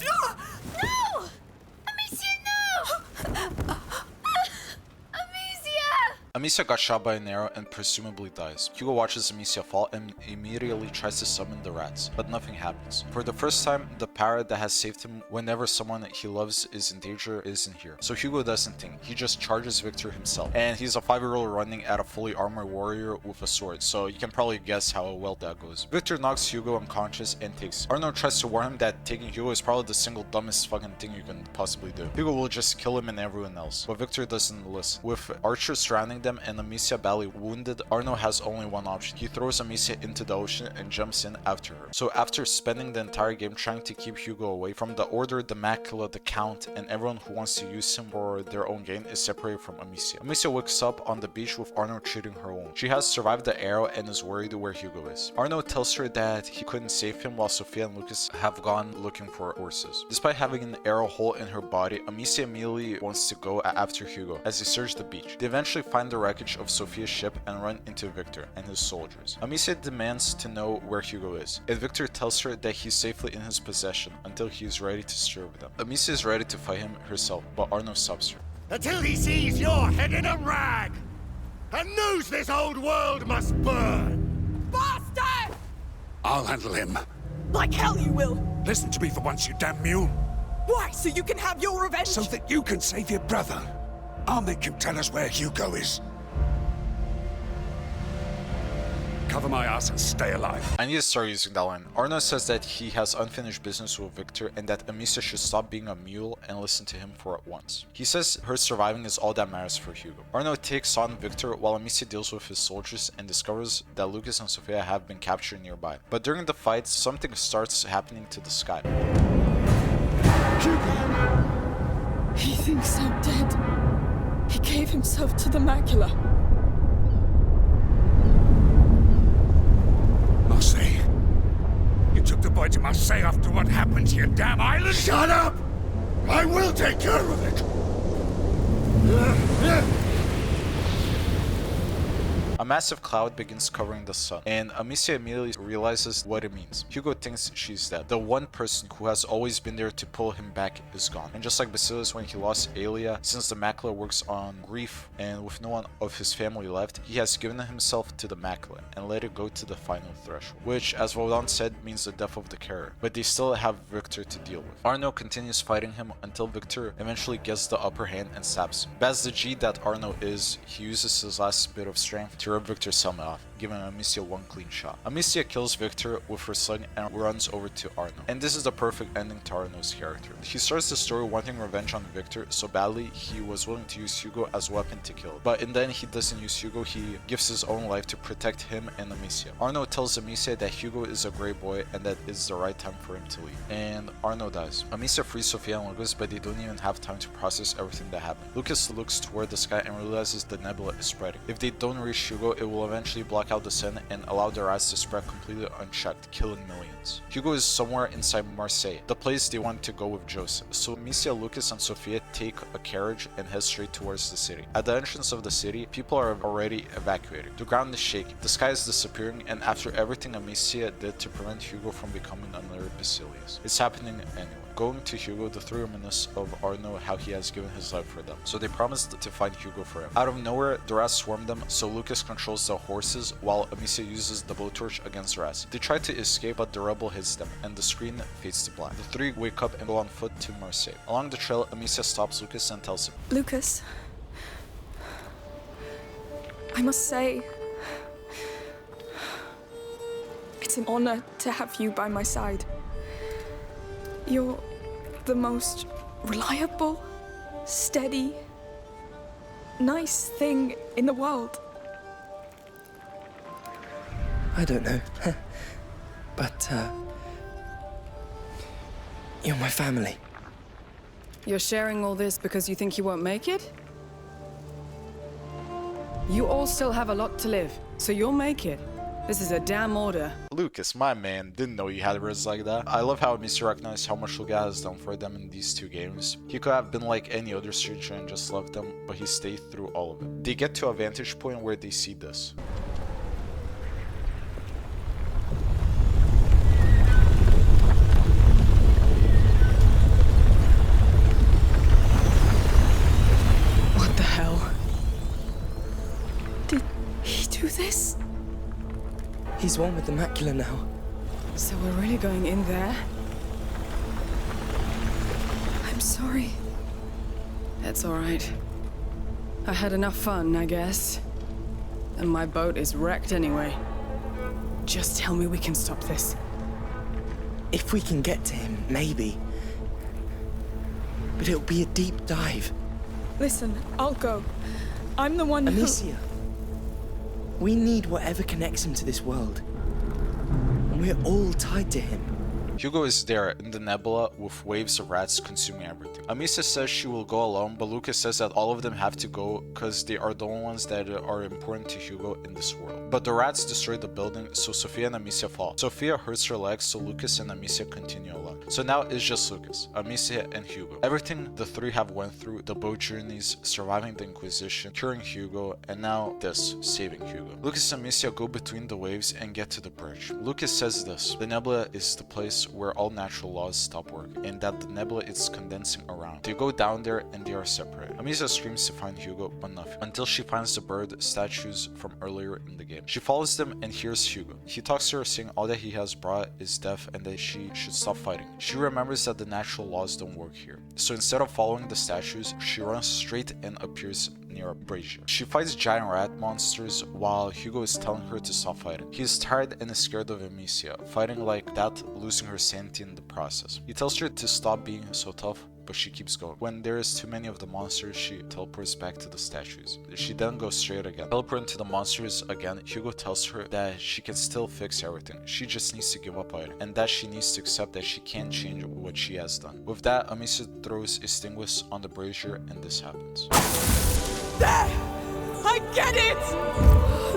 No! Amicia, no! Amicia got shot by an arrow and presumably dies. Hugo watches Amicia fall and immediately tries to summon the rats, but nothing happens. For the first time, the power that has saved him whenever someone he loves is in danger isn't here. So Hugo doesn't think, he just charges Victor himself. And he's a 5-year-old running at a fully armored warrior with a sword, so you can probably guess how well that goes. Victor knocks Hugo unconscious and takes. Arno tries to warn him that taking Hugo is probably the single dumbest fucking thing you can possibly do. Hugo will just kill him and everyone else, but Victor doesn't listen. With archers surrounding them and Amicia badly wounded, Arno has only one option. He throws Amicia into the ocean and jumps in after her. So after spending the entire game trying to keep Hugo away from the Order, the Macula, the Count, and everyone who wants to use him for their own gain is separated from Amicia. Amicia wakes up on the beach with Arno treating her wound. She has survived the arrow and is worried where Hugo is. Arno tells her that he couldn't save him while Sophia and Lucas have gone looking for horses. Despite having an arrow hole in her body, Amicia immediately wants to go after Hugo as they search the beach. They eventually find the wreckage of Sophia's ship and run into Victor and his soldiers. Amicia demands to know where Hugo is, and Victor tells her that he's safely in his possession until he is ready to serve them. Amicia is ready to fight him herself, but Arno stops her. Until he sees your head in a rag and knows this old world must burn. Bastard! I'll handle him. Like hell you will! Listen to me for once, you damn mule. Why? So you can have your revenge? So that you can save your brother. I'll make him tell us where Hugo is. Cover my ass and stay alive. I need to start using that line. Arno says that he has unfinished business with Victor and that Amicia should stop being a mule and listen to him for once. He says her surviving is all that matters for Hugo. Arno takes on Victor while Amicia deals with his soldiers and discovers that Lucas and Sophia have been captured nearby. But during the fight, something starts happening to the sky. Hugo! He thinks I'm dead. He gave himself to the macula. Marseille. You took the boy to Marseille after what happened to your damn island? Shut up! I will take care of it! A massive cloud begins covering the sun, and Amicia immediately realizes what it means. Hugo thinks she's dead. The one person who has always been there to pull him back is gone. And just like Basilius when he lost Aelia, since the Macula works on grief and with no one of his family left, he has given himself to the Macula and let it go to the final threshold, which, as Vodan said, means the death of the carrier. But they still have Victor to deal with. Arno continues fighting him until Victor eventually gets the upper hand and stabs him. But as the G that Arno is, he uses his last bit of strength to rip Victor's helmet off, giving Amicia one clean shot. Amicia kills Victor with her sling and runs over to Arno. And this is the perfect ending to Arno's character. He starts the story wanting revenge on Victor so badly he was willing to use Hugo as a weapon to kill. But in the end he doesn't use Hugo, he gives his own life to protect him and Amicia. Arno tells Amicia that Hugo is a great boy and that it's the right time for him to leave. And Arno dies. Amicia frees Sophia and Lucas, but they don't even have time to process everything that happened. Lucas looks toward the sky and realizes the nebula is spreading. If they don't reach Hugo, it will eventually block out the sun and allow their eyes to spread completely unchecked, killing millions. Hugo is somewhere inside Marseille, the place they want to go with Joseph. So Amicia, Lucas, and Sophia take a carriage and head straight towards the city. At the entrance of the city, people are already evacuated. The ground is shaking, the sky is disappearing, and after everything Amicia did to prevent Hugo from becoming another Basilius, it's happening anyway. Going to Hugo, the three reminisce of Arno how he has given his life for them, so they promised to find Hugo for him. Out of nowhere, the rats swarm them, so Lucas controls the horses while Amicia uses the blowtorch against the rats. They try to escape, but the rebel hits them, and the screen fades to black. The three wake up and go on foot to Marseille. Along the trail, Amicia stops Lucas and tells him, Lucas, I must say, it's an honor to have you by my side. You're the most reliable, steady, nice thing in the world. I don't know. But, you're my family. You're sharing all this because you think you won't make it? You all still have a lot to live, so you'll make it. This is a damn order. Lucas, my man, didn't know you had riz like that. I love how Amicia recognized how much Lucas has done for them in these two games. He could have been like any other stranger and just left them, but he stayed through all of it. They get to a vantage point where they see this. What the hell? Did he do this? He's one with the macula now. So we're really going in there? I'm sorry. It's alright. I had enough fun, I guess. And my boat is wrecked anyway. Just tell me we can stop this. If we can get to him, maybe. But it'll be a deep dive. Listen, I'll go. I'm the one Amicia, we need whatever connects him to this world. And we're all tied to him. Hugo is there in the nebula with waves of rats consuming everything. Amicia says she will go alone, but Lucas says that all of them have to go because they are the only ones that are important to Hugo in this world. But the rats destroy the building, so Sophia and Amicia fall. Sophia hurts her legs, so Lucas and Amicia continue alone. So now it's just Lucas, Amicia, and Hugo. Everything the three have went through, the boat journeys, surviving the Inquisition, curing Hugo, and now this, saving Hugo. Lucas and Amicia go between the waves and get to the bridge. Lucas says this: the nebula is the place where all natural laws stop working, and that the nebula is condensing around. They go down there and they are separated. Amicia screams to find Hugo, but nothing, until she finds the bird statues from earlier in the game. She follows them and hears Hugo. He talks to her, saying all that he has brought is death and that she should stop fighting. She remembers that the natural laws don't work here. So instead of following the statues, she runs straight and appears near a brazier. She fights giant rat monsters while Hugo is telling her to stop fighting. He is tired and is scared of Amicia, fighting like that, losing her sanity in the process. He tells her to stop being so tough, but she keeps going. When there is too many of the monsters, she teleports back to the statues. She then goes straight again. Teleporting to the monsters again, Hugo tells her that she can still fix everything. She just needs to give up fighting, and that she needs to accept that she can't change what she has done. With that, Amicia throws Extinguish on the brazier, and this happens. There! I get it!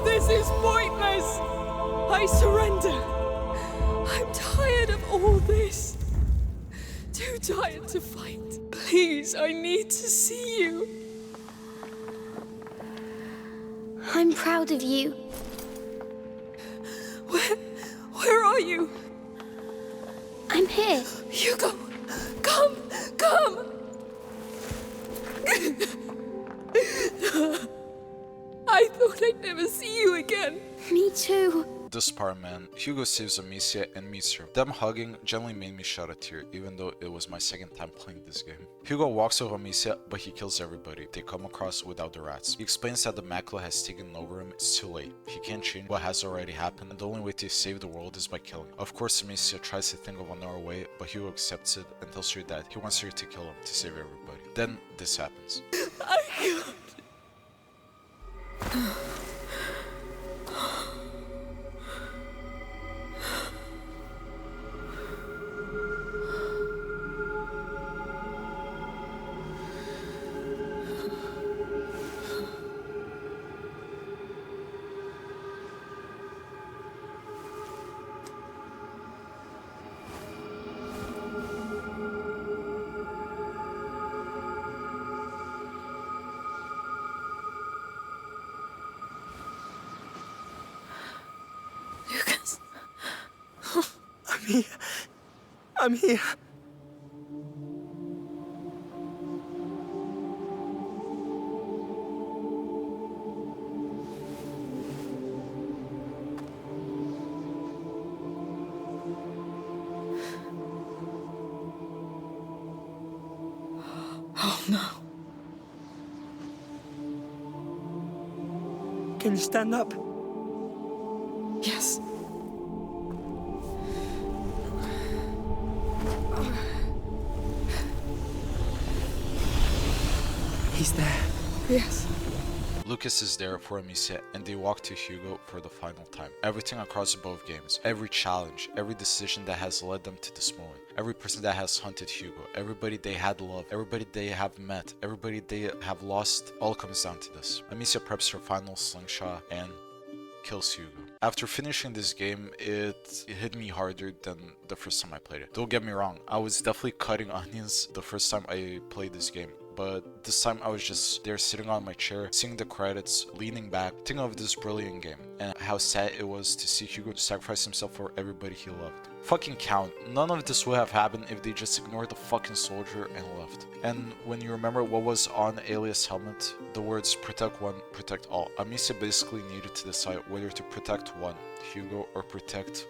This is pointless! I surrender! I'm tired of all this. Too tired to fight. Please, I need to see you. I'm proud of you. Where are you? I'm here. Hugo, come! I thought I'd never see you again. Me too. This part, man, Hugo saves Amicia and meets her. Them hugging gently made me shed a tear, even though it was my second time playing this game. Hugo walks with Amicia, but he kills everybody they come across without the rats. He explains that the macula has taken over him. It's too late. He can't change what has already happened, and the only way to save the world is by killing. Of course, Amicia tries to think of another way, but Hugo accepts it and tells her that he wants her to kill him to save everybody. Then this happens. I can't. Lucas. I'm here. Oh no. Can you stand up? Yes. He's there. Yes. Lucas is there for Amicia, and they walk to Hugo for the final time. Everything across both games, every challenge, every decision that has led them to this moment, every person that has hunted Hugo, everybody they had loved, everybody they have met, everybody they have lost, all comes down to this. Amicia preps her final slingshot and kills Hugo. After finishing this game, it hit me harder than the first time I played it. Don't get me wrong, I was definitely cutting onions the first time I played this game. But this time I was just there sitting on my chair, seeing the credits, leaning back, thinking of this brilliant game, and how sad it was to see Hugo sacrifice himself for everybody he loved. Fucking count. None of this would have happened if they just ignored the fucking soldier and left. And when you remember what was on Alias' helmet, the words protect one, protect all. Amicia basically needed to decide whether to protect one, Hugo, or protect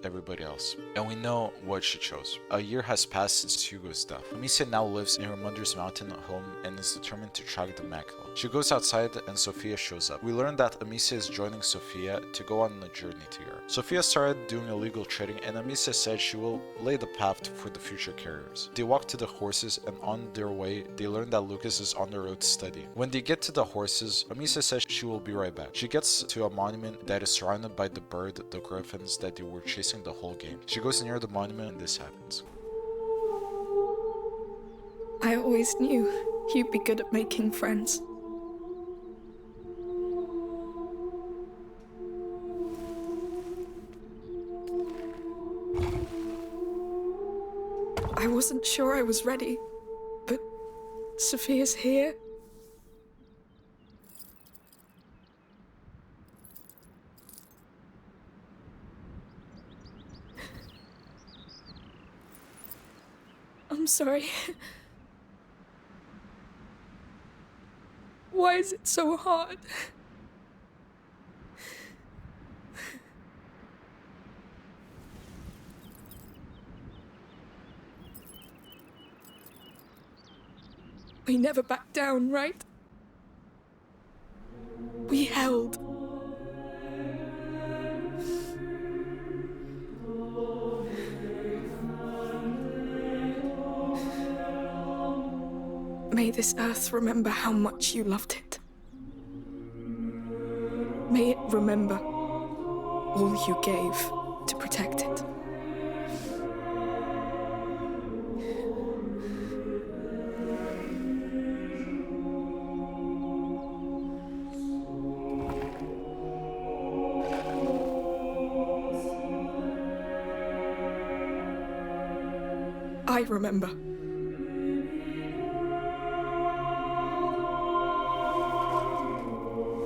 everybody else. And we know what she chose. A year has passed since Hugo's death. Amicia now lives in her mother's mountain home and is determined to track the Macula. She goes outside and Sophia shows up. We learn that Amicia is joining Sophia to go on a journey together. Sophia started doing illegal trading and Amicia said she will lay the path for the future carriers. They walk to the horses and on their way they learn that Lucas is on the road to study. When they get to the horses, Amicia says she will be right back. She gets to a monument that is surrounded by the bird, the griffins that they were chasing the whole game. She goes near the monument and this happens. I always knew you'd be good at making friends. I wasn't sure I was ready, but Sophia's here. I'm sorry. Why is it so hard? We never backed down, right? We held. May this earth remember how much you loved it. May it remember all you gave to protect it. I remember.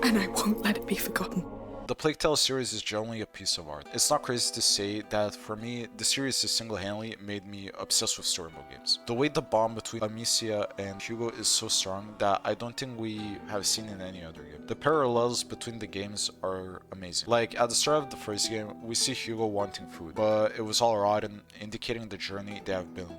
And I won't let it be forgotten. The Plague Tale series is generally a piece of art. It's not crazy to say that for me, the series has single-handedly made me obsessed with story mode games. The way the bond between Amicia and Hugo is so strong that I don't think we have seen in any other game. The parallels between the games are amazing. Like, at the start of the first game, we see Hugo wanting food, but it was all rotten, indicating the journey they have been through.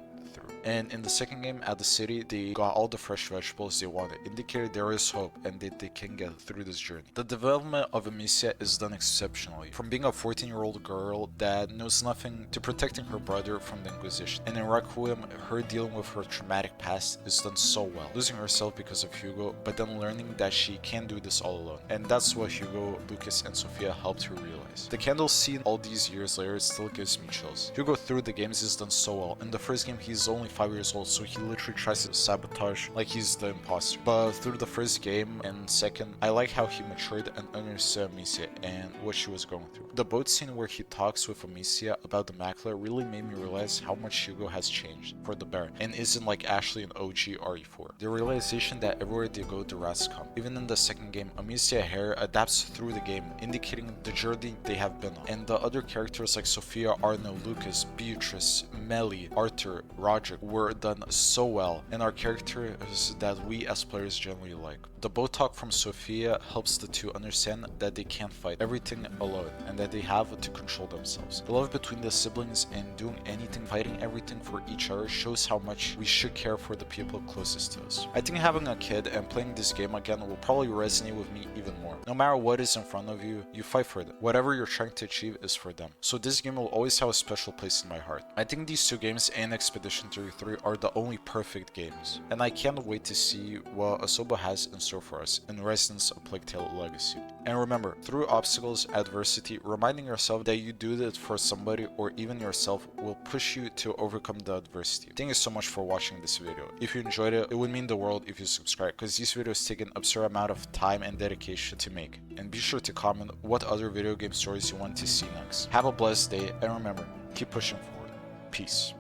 And in the second game at the city, they got all the fresh vegetables they wanted, indicating there is hope and that they can get through this journey. The development of Amicia is done exceptionally, from being a 14-year-old girl that knows nothing to protecting her brother from the Inquisition. And in Requiem, her dealing with her traumatic past is done so well, losing herself because of Hugo, but then learning that she can't do this all alone. And that's what Hugo, Lucas, and Sophia helped her realize. The candle scene all these years later still gives me chills. Hugo through the games is done so well. In the first game, he's only 5 years old, so he literally tries to sabotage like he's the imposter. But through the first game and second, I like how he matured and understood Amicia and what she was going through. The boat scene where he talks with Amicia about the Macula really made me realize how much Hugo has changed for the better and isn't like Ashley in OG RE4. The realization that everywhere they go, the rats come. Even in the second game, Amicia hair adapts through the game, indicating the journey they have been on. And the other characters like Sophia, Arno, Lucas, Beatrice, Melly, Arthur, Roderick were done so well and are characters that we as players generally like. The boat talk from Sophia helps the two understand that they can't fight everything alone and that they have to control themselves. The love between the siblings and doing anything, fighting everything for each other shows how much we should care for the people closest to us. I think having a kid and playing this game again will probably resonate with me even more. No matter what is in front of you, you fight for them. Whatever you're trying to achieve is for them. So this game will always have a special place in my heart. I think these two games and Expedition 33 are the only perfect games, and I can't wait to see what Asobo has in store for us in Residence of Plague Tale Legacy. And remember, through obstacles, adversity, reminding yourself that you do it for somebody or even yourself will push you to overcome the adversity. Thank you so much for watching this video. If you enjoyed it, it would mean the world if you subscribe, because these videos take an absurd amount of time and dedication to make. And be sure to comment what other video game stories you want to see next. Have a blessed day, and remember, keep pushing forward. Peace.